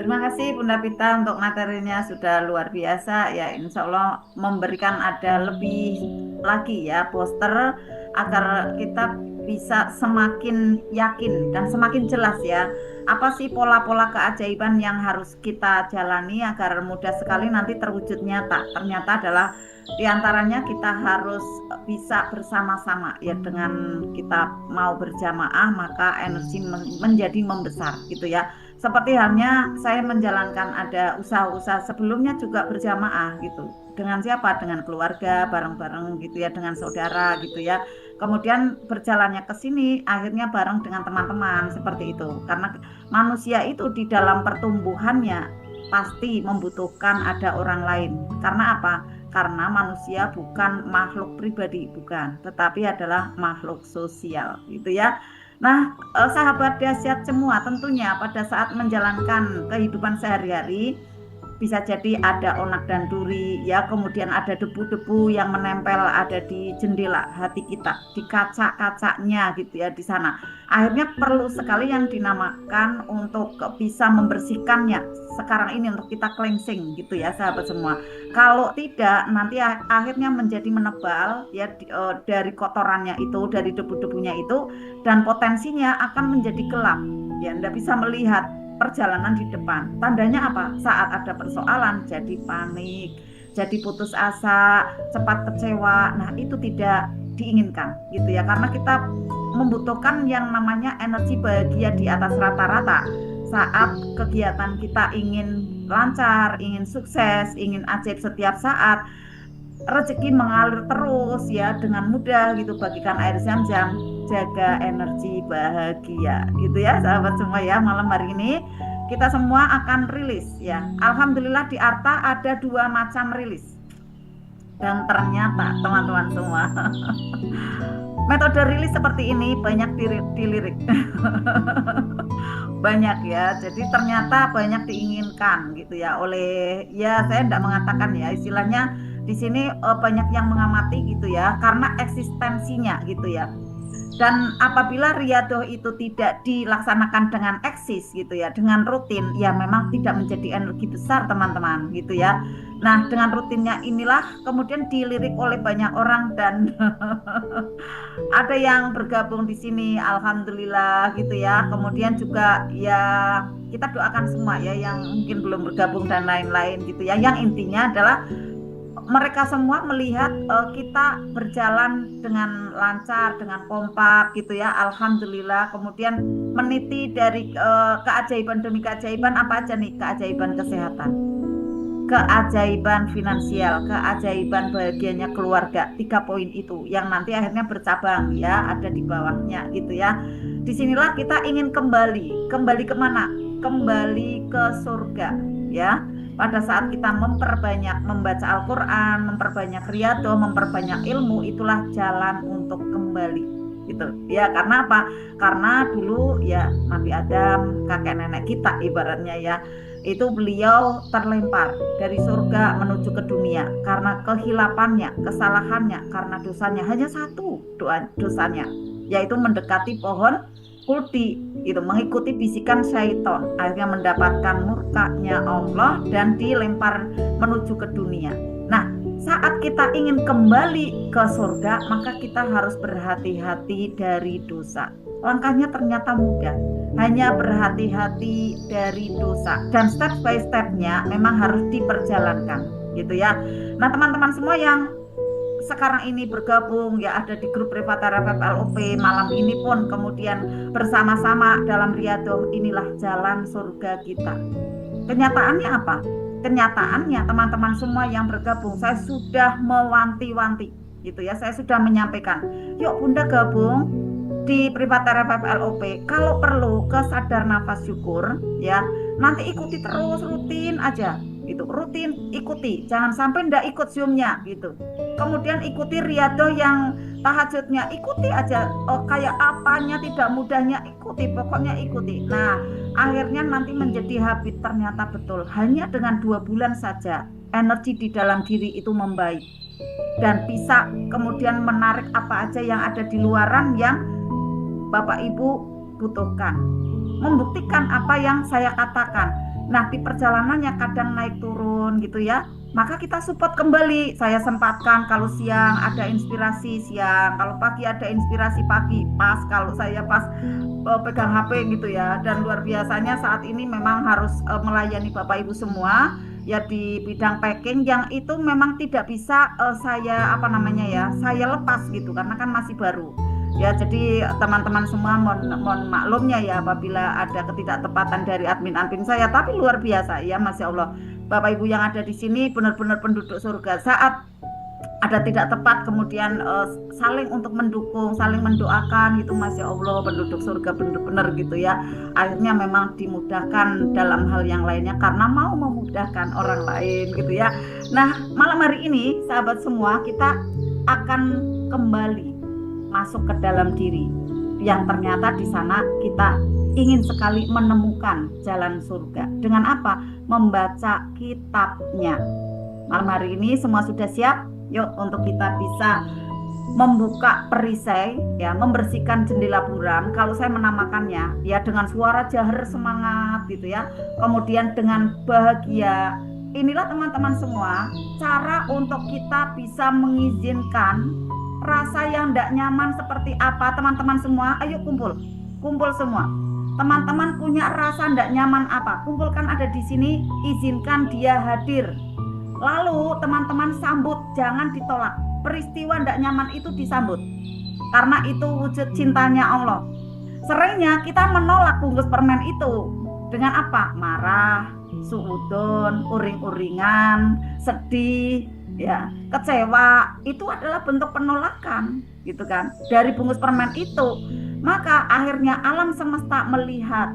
terima kasih Bunda Pita untuk materinya sudah luar biasa ya. Insya Allah memberikan ada lebih lagi ya poster agar kita bisa semakin yakin dan semakin jelas ya apa sih pola-pola keajaiban yang harus kita jalani agar mudah sekali nanti terwujud nyata. Ternyata adalah diantaranya kita harus bisa bersama-sama ya. Dengan kita mau berjamaah maka energi menjadi membesar gitu ya. Seperti halnya saya menjalankan ada usaha-usaha sebelumnya juga berjamaah gitu. Dengan siapa? Dengan keluarga, bareng-bareng gitu ya, dengan saudara gitu ya. Kemudian berjalannya ke sini akhirnya bareng dengan teman-teman seperti itu. Karena manusia itu di dalam pertumbuhannya pasti membutuhkan ada orang lain. Karena apa? Karena manusia bukan makhluk pribadi, bukan, tetapi adalah makhluk sosial gitu ya. Nah, sahabat dahsyat semua, tentunya pada saat menjalankan kehidupan sehari-hari bisa jadi ada onak dan duri ya, kemudian ada debu-debu yang menempel ada di jendela hati kita, di kaca-kacanya gitu ya di sana. Akhirnya perlu sekali yang dinamakan untuk bisa membersihkannya sekarang ini, untuk kita cleansing gitu ya sahabat semua. Kalau tidak nanti akhirnya menjadi menebal ya dari kotorannya itu, dari debu-debunya itu, dan potensinya akan menjadi gelap ya, Anda bisa melihat perjalanan di depan. Tandanya apa? Saat ada persoalan jadi panik, jadi putus asa, cepat kecewa. Nah, itu tidak diinginkan gitu ya, karena kita membutuhkan yang namanya energi bahagia di atas rata-rata. Saat kegiatan kita ingin lancar, ingin sukses, ingin ajaib setiap saat, rezeki mengalir terus ya dengan mudah gitu, bagikan air zam-zam. Jaga energi bahagia gitu ya sahabat semua ya. Malam hari ini kita semua akan rilis ya. Alhamdulillah di Arta ada 2 macam rilis, dan ternyata teman-teman semua metode rilis seperti ini banyak dilirik banyak ya. Jadi ternyata banyak diinginkan gitu ya oleh, ya saya tidak mengatakan ya, istilahnya di sini banyak yang mengamati gitu ya karena eksistensinya gitu ya. Dan apabila riadoh itu tidak dilaksanakan dengan eksis gitu ya, dengan rutin, ya memang tidak menjadi energi besar teman-teman gitu ya. Nah, dengan rutinnya inilah kemudian dilirik oleh banyak orang, dan ada yang bergabung di sini, alhamdulillah gitu ya. Kemudian juga ya kita doakan semua ya yang mungkin belum bergabung dan lain-lain gitu ya. Yang intinya adalah mereka semua melihat kita berjalan dengan lancar, dengan kompak gitu ya, alhamdulillah. Kemudian meniti dari keajaiban demi keajaiban. Apa aja nih keajaiban kesehatan? keajaiban finansial, keajaiban bahagianya keluarga. 3 poin itu yang nanti akhirnya bercabang ya, ada di bawahnya gitu ya. Disinilah kita ingin kembali kemana? Kembali ke surga ya. Pada saat kita memperbanyak membaca Al-Quran, memperbanyak riyadhah, memperbanyak ilmu, itulah jalan untuk kembali gitu ya. Karena apa? Karena dulu ya Nabi Adam, kakek nenek kita ibaratnya ya, itu beliau terlempar dari surga menuju ke dunia karena kehilapannya, kesalahannya, karena dosanya hanya satu dosanya, yaitu mendekati pohon kulti, itu mengikuti bisikan syaitan, akhirnya mendapatkan murkanya Allah dan dilempar menuju ke dunia. Nah, saat kita ingin kembali ke surga, maka kita harus berhati-hati dari dosa. Langkahnya ternyata mudah, hanya berhati-hati dari dosa, dan step by stepnya memang harus diperjalankan gitu ya. Nah, teman-teman semua yang sekarang ini bergabung ya, ada di grup Revatara FFLOP malam ini pun kemudian bersama-sama dalam riyadhah, inilah jalan surga kita. Kenyataannya apa? Kenyataannya teman-teman semua yang bergabung, saya sudah mewanti-wanti gitu ya, saya sudah menyampaikan, yuk Bunda gabung di Revatara FFLOP, kalau perlu ke sadar nafas syukur ya, nanti ikuti terus, rutin aja gitu, rutin ikuti, jangan sampai ndak ikut zoomnya gitu. Kemudian ikuti riyadhah yang tahajudnya, ikuti aja, kayak apanya tidak mudahnya ikuti, pokoknya ikuti. Nah, akhirnya nanti menjadi habit. Ternyata betul, hanya dengan 2 bulan saja energi di dalam diri itu membaik dan bisa kemudian menarik apa aja yang ada di luaran yang Bapak Ibu butuhkan, membuktikan apa yang saya katakan. Nah, di perjalanannya kadang naik turun gitu ya, maka kita support kembali. Saya sempatkan kalau siang ada inspirasi siang, kalau pagi ada inspirasi pagi, pas kalau saya pas pegang HP gitu ya. Dan luar biasanya saat ini memang harus melayani Bapak Ibu semua ya di bidang packing, yang itu memang tidak bisa saya saya lepas gitu karena kan masih baru. Ya, jadi teman-teman semua mohon maklumnya ya apabila ada ketidaktepatan dari admin saya, tapi luar biasa ya, Masya Allah. Bapak Ibu yang ada di sini benar-benar penduduk surga. Saat ada tidak tepat kemudian saling untuk mendukung, saling mendoakan gitu, Masya Allah, penduduk surga benar-benar gitu ya. Akhirnya memang dimudahkan dalam hal yang lainnya karena mau memudahkan orang lain gitu ya. Nah, malam hari ini sahabat semua, kita akan kembali masuk ke dalam diri yang ternyata di sana kita ingin sekali menemukan jalan surga. Dengan apa? Membaca kitabnya. Malam hari ini semua sudah siap? Yuk untuk kita bisa membuka perisai ya, membersihkan jendela buram. Kalau saya menamakannya ya dengan suara jahar semangat gitu ya. Kemudian dengan bahagia. Inilah teman-teman semua cara untuk kita bisa mengizinkan rasa yang tidak nyaman seperti apa. Teman-teman semua, ayo kumpul semua. Teman-teman punya rasa tidak nyaman apa? Kumpulkan, ada di sini, izinkan dia hadir. Lalu teman-teman sambut, jangan ditolak. Peristiwa tidak nyaman itu disambut, karena itu wujud cintanya Allah. Seringnya kita menolak bungkus permen itu dengan apa? Marah, suudon, uring-uringan, sedih ya, kecewa. Itu adalah bentuk penolakan gitu kan dari bungkus permen itu. Maka akhirnya alam semesta melihat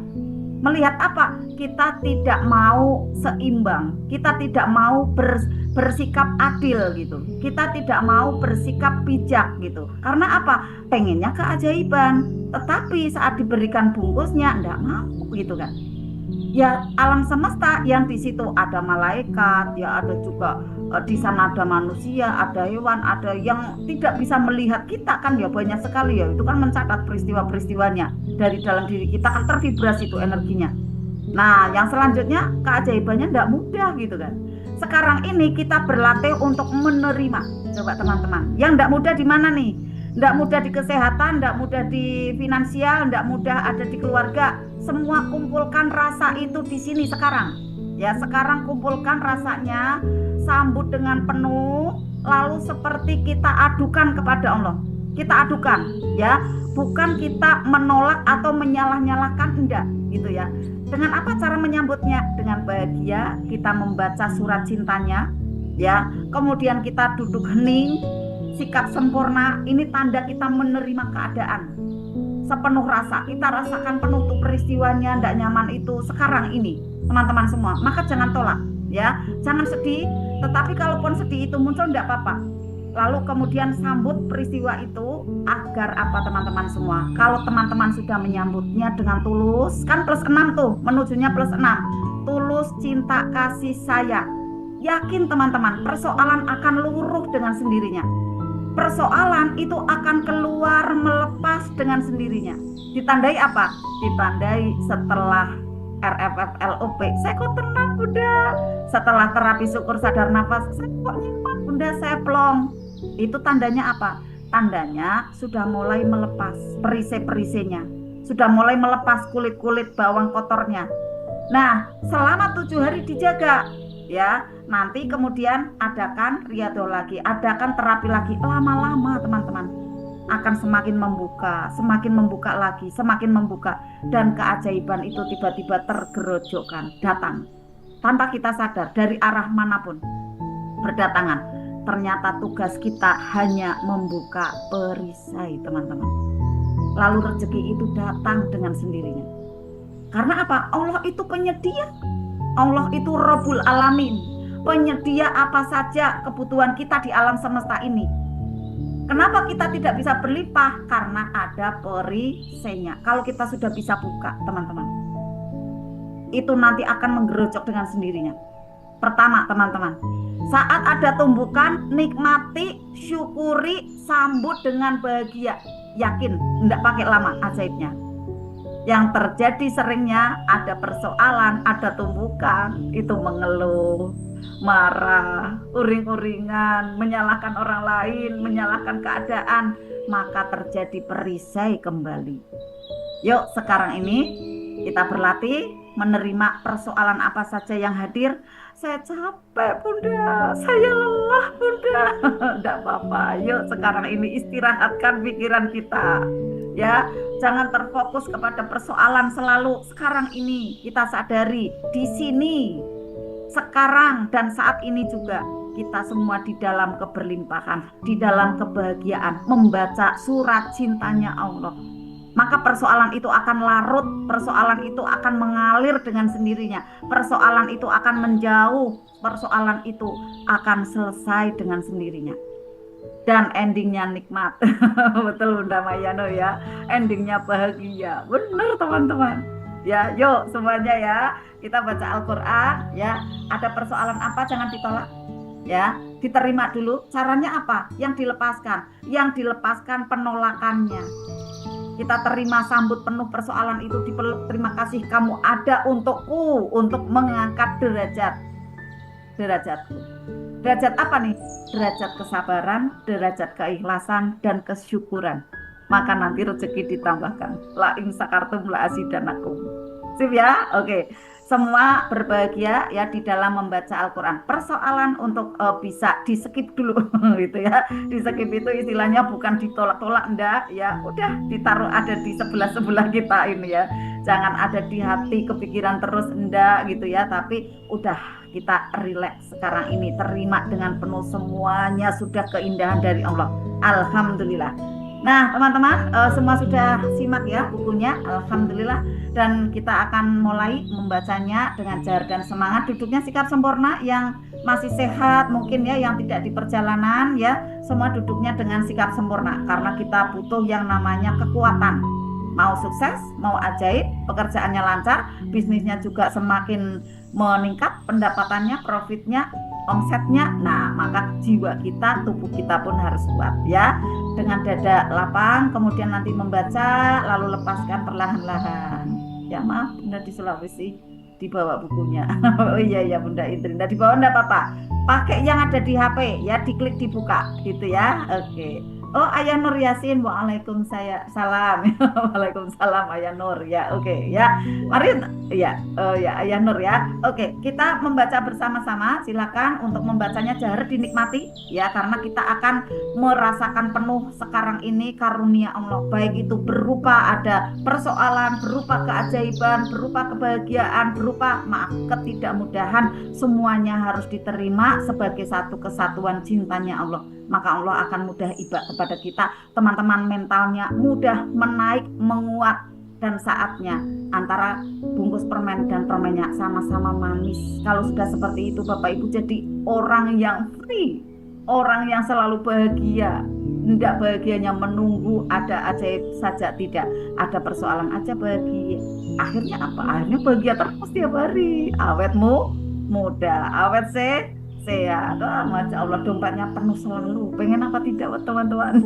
apa? Kita tidak mau seimbang, kita tidak mau bersikap adil gitu, kita tidak mau bersikap bijak gitu. Karena apa? Pengennya keajaiban, tetapi saat diberikan bungkusnya enggak mau gitu kan. Ya, alam semesta yang di situ ada malaikat, ya ada juga di sana ada manusia, ada hewan, ada yang tidak bisa melihat kita kan ya, banyak sekali ya. Itu kan mencatat peristiwa-peristiwanya dari dalam diri kita, kan tervibrasi itu energinya. Nah, yang selanjutnya keajaibannya tidak mudah gitu kan. Sekarang ini kita berlatih untuk menerima. Coba teman-teman, yang tidak mudah di mana nih? Tidak mudah di kesehatan, tidak mudah di finansial, tidak mudah ada di keluarga. Semua kumpulkan rasa itu di sini sekarang. Ya, sekarang kumpulkan rasanya, sambut dengan penuh, lalu seperti kita adukan kepada Allah. Kita adukan, ya, bukan kita menolak atau menyalah-nyalahkan, enggak, gitu ya. Dengan apa cara menyambutnya? Dengan bahagia, kita membaca surat cintanya, ya. Kemudian kita duduk hening, sikap sempurna. Ini tanda kita menerima keadaan sepenuh rasa. Kita rasakan penuh tuh peristiwanya, tidak nyaman itu sekarang ini, teman-teman semua. Maka jangan tolak, ya. Jangan sedih. Tetapi kalaupun sedih itu muncul, tidak apa-apa. Lalu kemudian sambut peristiwa itu agar apa teman-teman semua? Kalau teman-teman sudah menyambutnya dengan tulus, kan plus 6 tuh, menujunya plus 6. Tulus, cinta, kasih, sayang. Yakin teman-teman, persoalan akan luruh dengan sendirinya. Persoalan itu akan keluar melepas dengan sendirinya. Ditandai apa? Ditandai setelah RFFLOP, saya kok tenang Bunda. Setelah terapi syukur sadar nafas, saya kok nyaman Bunda, saya plong. Itu tandanya apa? Tandanya sudah mulai melepas perisai-perisainya, sudah mulai melepas kulit-kulit bawang kotornya. Nah, selama 7 hari dijaga, ya. Nanti kemudian adakan riado lagi, adakan terapi lagi. Lama-lama teman-teman akan semakin membuka lagi, semakin membuka. Dan keajaiban itu tiba-tiba tergerojokkan, datang tanpa kita sadar dari arah manapun berdatangan. Ternyata tugas kita hanya membuka perisai, teman-teman. Lalu rezeki itu datang dengan sendirinya. Karena apa? Allah itu penyedia. Allah itu Rabbul Alamin, penyedia apa saja kebutuhan kita di alam semesta ini. Kenapa kita tidak bisa berlimpah? Karena ada perisainya. Kalau kita sudah bisa buka, teman-teman, itu nanti akan menggerojok dengan sendirinya. Pertama, teman-teman, saat ada tumbukan, nikmati, syukuri, sambut dengan bahagia. Yakin, tidak pakai lama ajaibnya. Yang terjadi seringnya ada persoalan, ada tumbukan, itu mengeluh, marah, uring-uringan, menyalahkan orang lain, menyalahkan keadaan, maka terjadi perisai kembali. Yuk, sekarang ini kita berlatih menerima persoalan apa saja yang hadir. Saya capek Bunda, saya lelah Bunda. Tidak apa-apa, yuk sekarang ini istirahatkan pikiran kita, ya. Jangan terfokus kepada persoalan selalu. Sekarang ini kita sadari, di sini, sekarang dan saat ini juga kita semua di dalam keberlimpahan, di dalam kebahagiaan, membaca surat cintanya Allah. Maka persoalan itu akan larut, persoalan itu akan mengalir dengan sendirinya, persoalan itu akan menjauh, persoalan itu akan selesai dengan sendirinya. Dan endingnya nikmat. Betul Bunda Mayano ya, endingnya bahagia. Benar teman-teman. Ya, yuk semuanya ya, kita baca Al-Quran ya. Ada persoalan apa jangan ditolak ya, diterima dulu. Caranya apa? Yang dilepaskan penolakannya. Kita terima, sambut penuh persoalan itu, dipeluk, terima kasih kamu ada untukku, untuk mengangkat derajatku. Derajat apa nih? Derajat kesabaran, derajat keikhlasan, dan kesyukuran. Maka nanti rezeki ditambahkan. La in sakartum la azidanakum. Sip ya? Oke. Semua berbahagia ya di dalam membaca Al-Quran. Persoalan untuk bisa di skip dulu gitu ya. Di skip itu istilahnya bukan ditolak-tolak, enggak ya. Udah ditaruh ada di sebelah-sebelah kita ini ya. Jangan ada di hati kepikiran terus, enggak gitu ya. Tapi udah kita rileks sekarang ini, terima dengan penuh, semuanya sudah keindahan dari Allah. Alhamdulillah. Nah teman-teman semua sudah simak ya bukunya, alhamdulillah. Dan kita akan mulai membacanya dengan jar dan semangat. Duduknya sikap sempurna, yang masih sehat mungkin ya, yang tidak di perjalanan ya, semua duduknya dengan sikap sempurna. Karena kita butuh yang namanya kekuatan. Mau sukses, mau ajaib, pekerjaannya lancar, bisnisnya juga semakin meningkat, pendapatannya, profitnya, omsetnya. Nah maka jiwa kita, tubuh kita pun harus kuat ya. Dengan dada lapang, kemudian nanti membaca, lalu lepaskan perlahan-lahan. Ya maaf, Bunda di Sulawesi dibawa bukunya. Oh iya ya Bunda Indrinda dibawa, enggak apa-apa. Pakai yang ada di HP ya, diklik dibuka gitu ya. Oke. Oh, Ayah Nur Yasin, waalaikumsalam. Waalaikumsalam Ayah Nur ya. Oke ya. Mari ya, ya Ayah Nur ya. Oke, kita membaca bersama-sama. Silakan untuk membacanya jahar dinikmati ya, karena kita akan merasakan penuh sekarang ini karunia Allah. Baik itu berupa ada persoalan, berupa keajaiban, berupa kebahagiaan, berupa ketidakmudahan, semuanya harus diterima sebagai satu kesatuan cintanya Allah. Maka Allah akan mudah iba kepada kita. Teman-teman mentalnya mudah menaik, menguat, dan saatnya antara bungkus permen dan permennya sama-sama manis. Kalau sudah seperti itu Bapak Ibu jadi orang yang free, orang yang selalu bahagia. Tidak bahagianya menunggu ada ajaib saja, tidak ada persoalan aja bahagia. Akhirnya apa? Akhirnya bahagia terus tiap hari. Awetmu muda, awet sehat. Wah, Masya Allah, dompetnya penuh selalu. Pengen apa tidak teman-teman?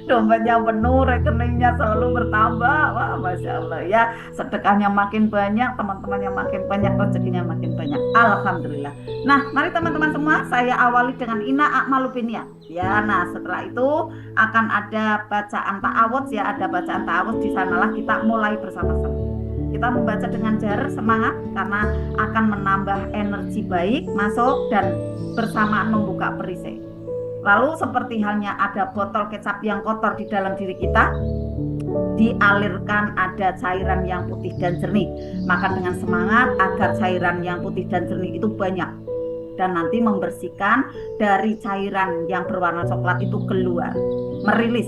Dompetnya penuh, rekeningnya selalu bertambah. Wah, Masya Allah ya. Sedekahnya makin banyak, teman-temannya makin banyak, rezekinya makin banyak. Alhamdulillah. Nah, mari teman-teman semua, saya awali dengan Inna A'malu Binniyat. Ya, nah setelah itu akan ada bacaan ta'awudz ya, ada bacaan ta'awudz. Di sanalah kita mulai bersama-sama. Kita membaca dengan jahar, semangat, karena akan menambah energi baik masuk dan bersamaan membuka perisai. Lalu seperti halnya ada botol kecap yang kotor di dalam diri kita, dialirkan ada cairan yang putih dan jernih. Maka dengan semangat agar cairan yang putih dan jernih itu banyak, dan nanti membersihkan dari cairan yang berwarna coklat itu keluar, merilis,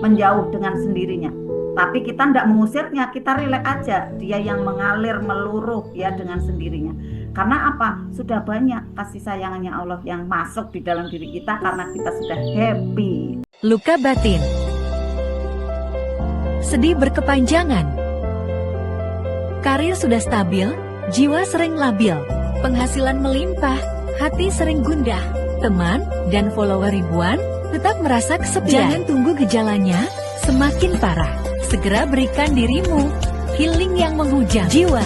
menjauh dengan sendirinya. Tapi kita tidak mengusirnya, kita rileks aja, dia yang mengalir meluruh ya dengan sendirinya. Karena apa? Sudah banyak kasih sayangannya Allah yang masuk di dalam diri kita karena kita sudah happy. Luka batin, sedih berkepanjangan, karir sudah stabil, jiwa sering labil, penghasilan melimpah, hati sering gundah, teman dan follower ribuan, tetap merasa kesepian. Jangan tunggu gejalanya semakin parah. Segera berikan dirimu healing yang menghujam jiwa.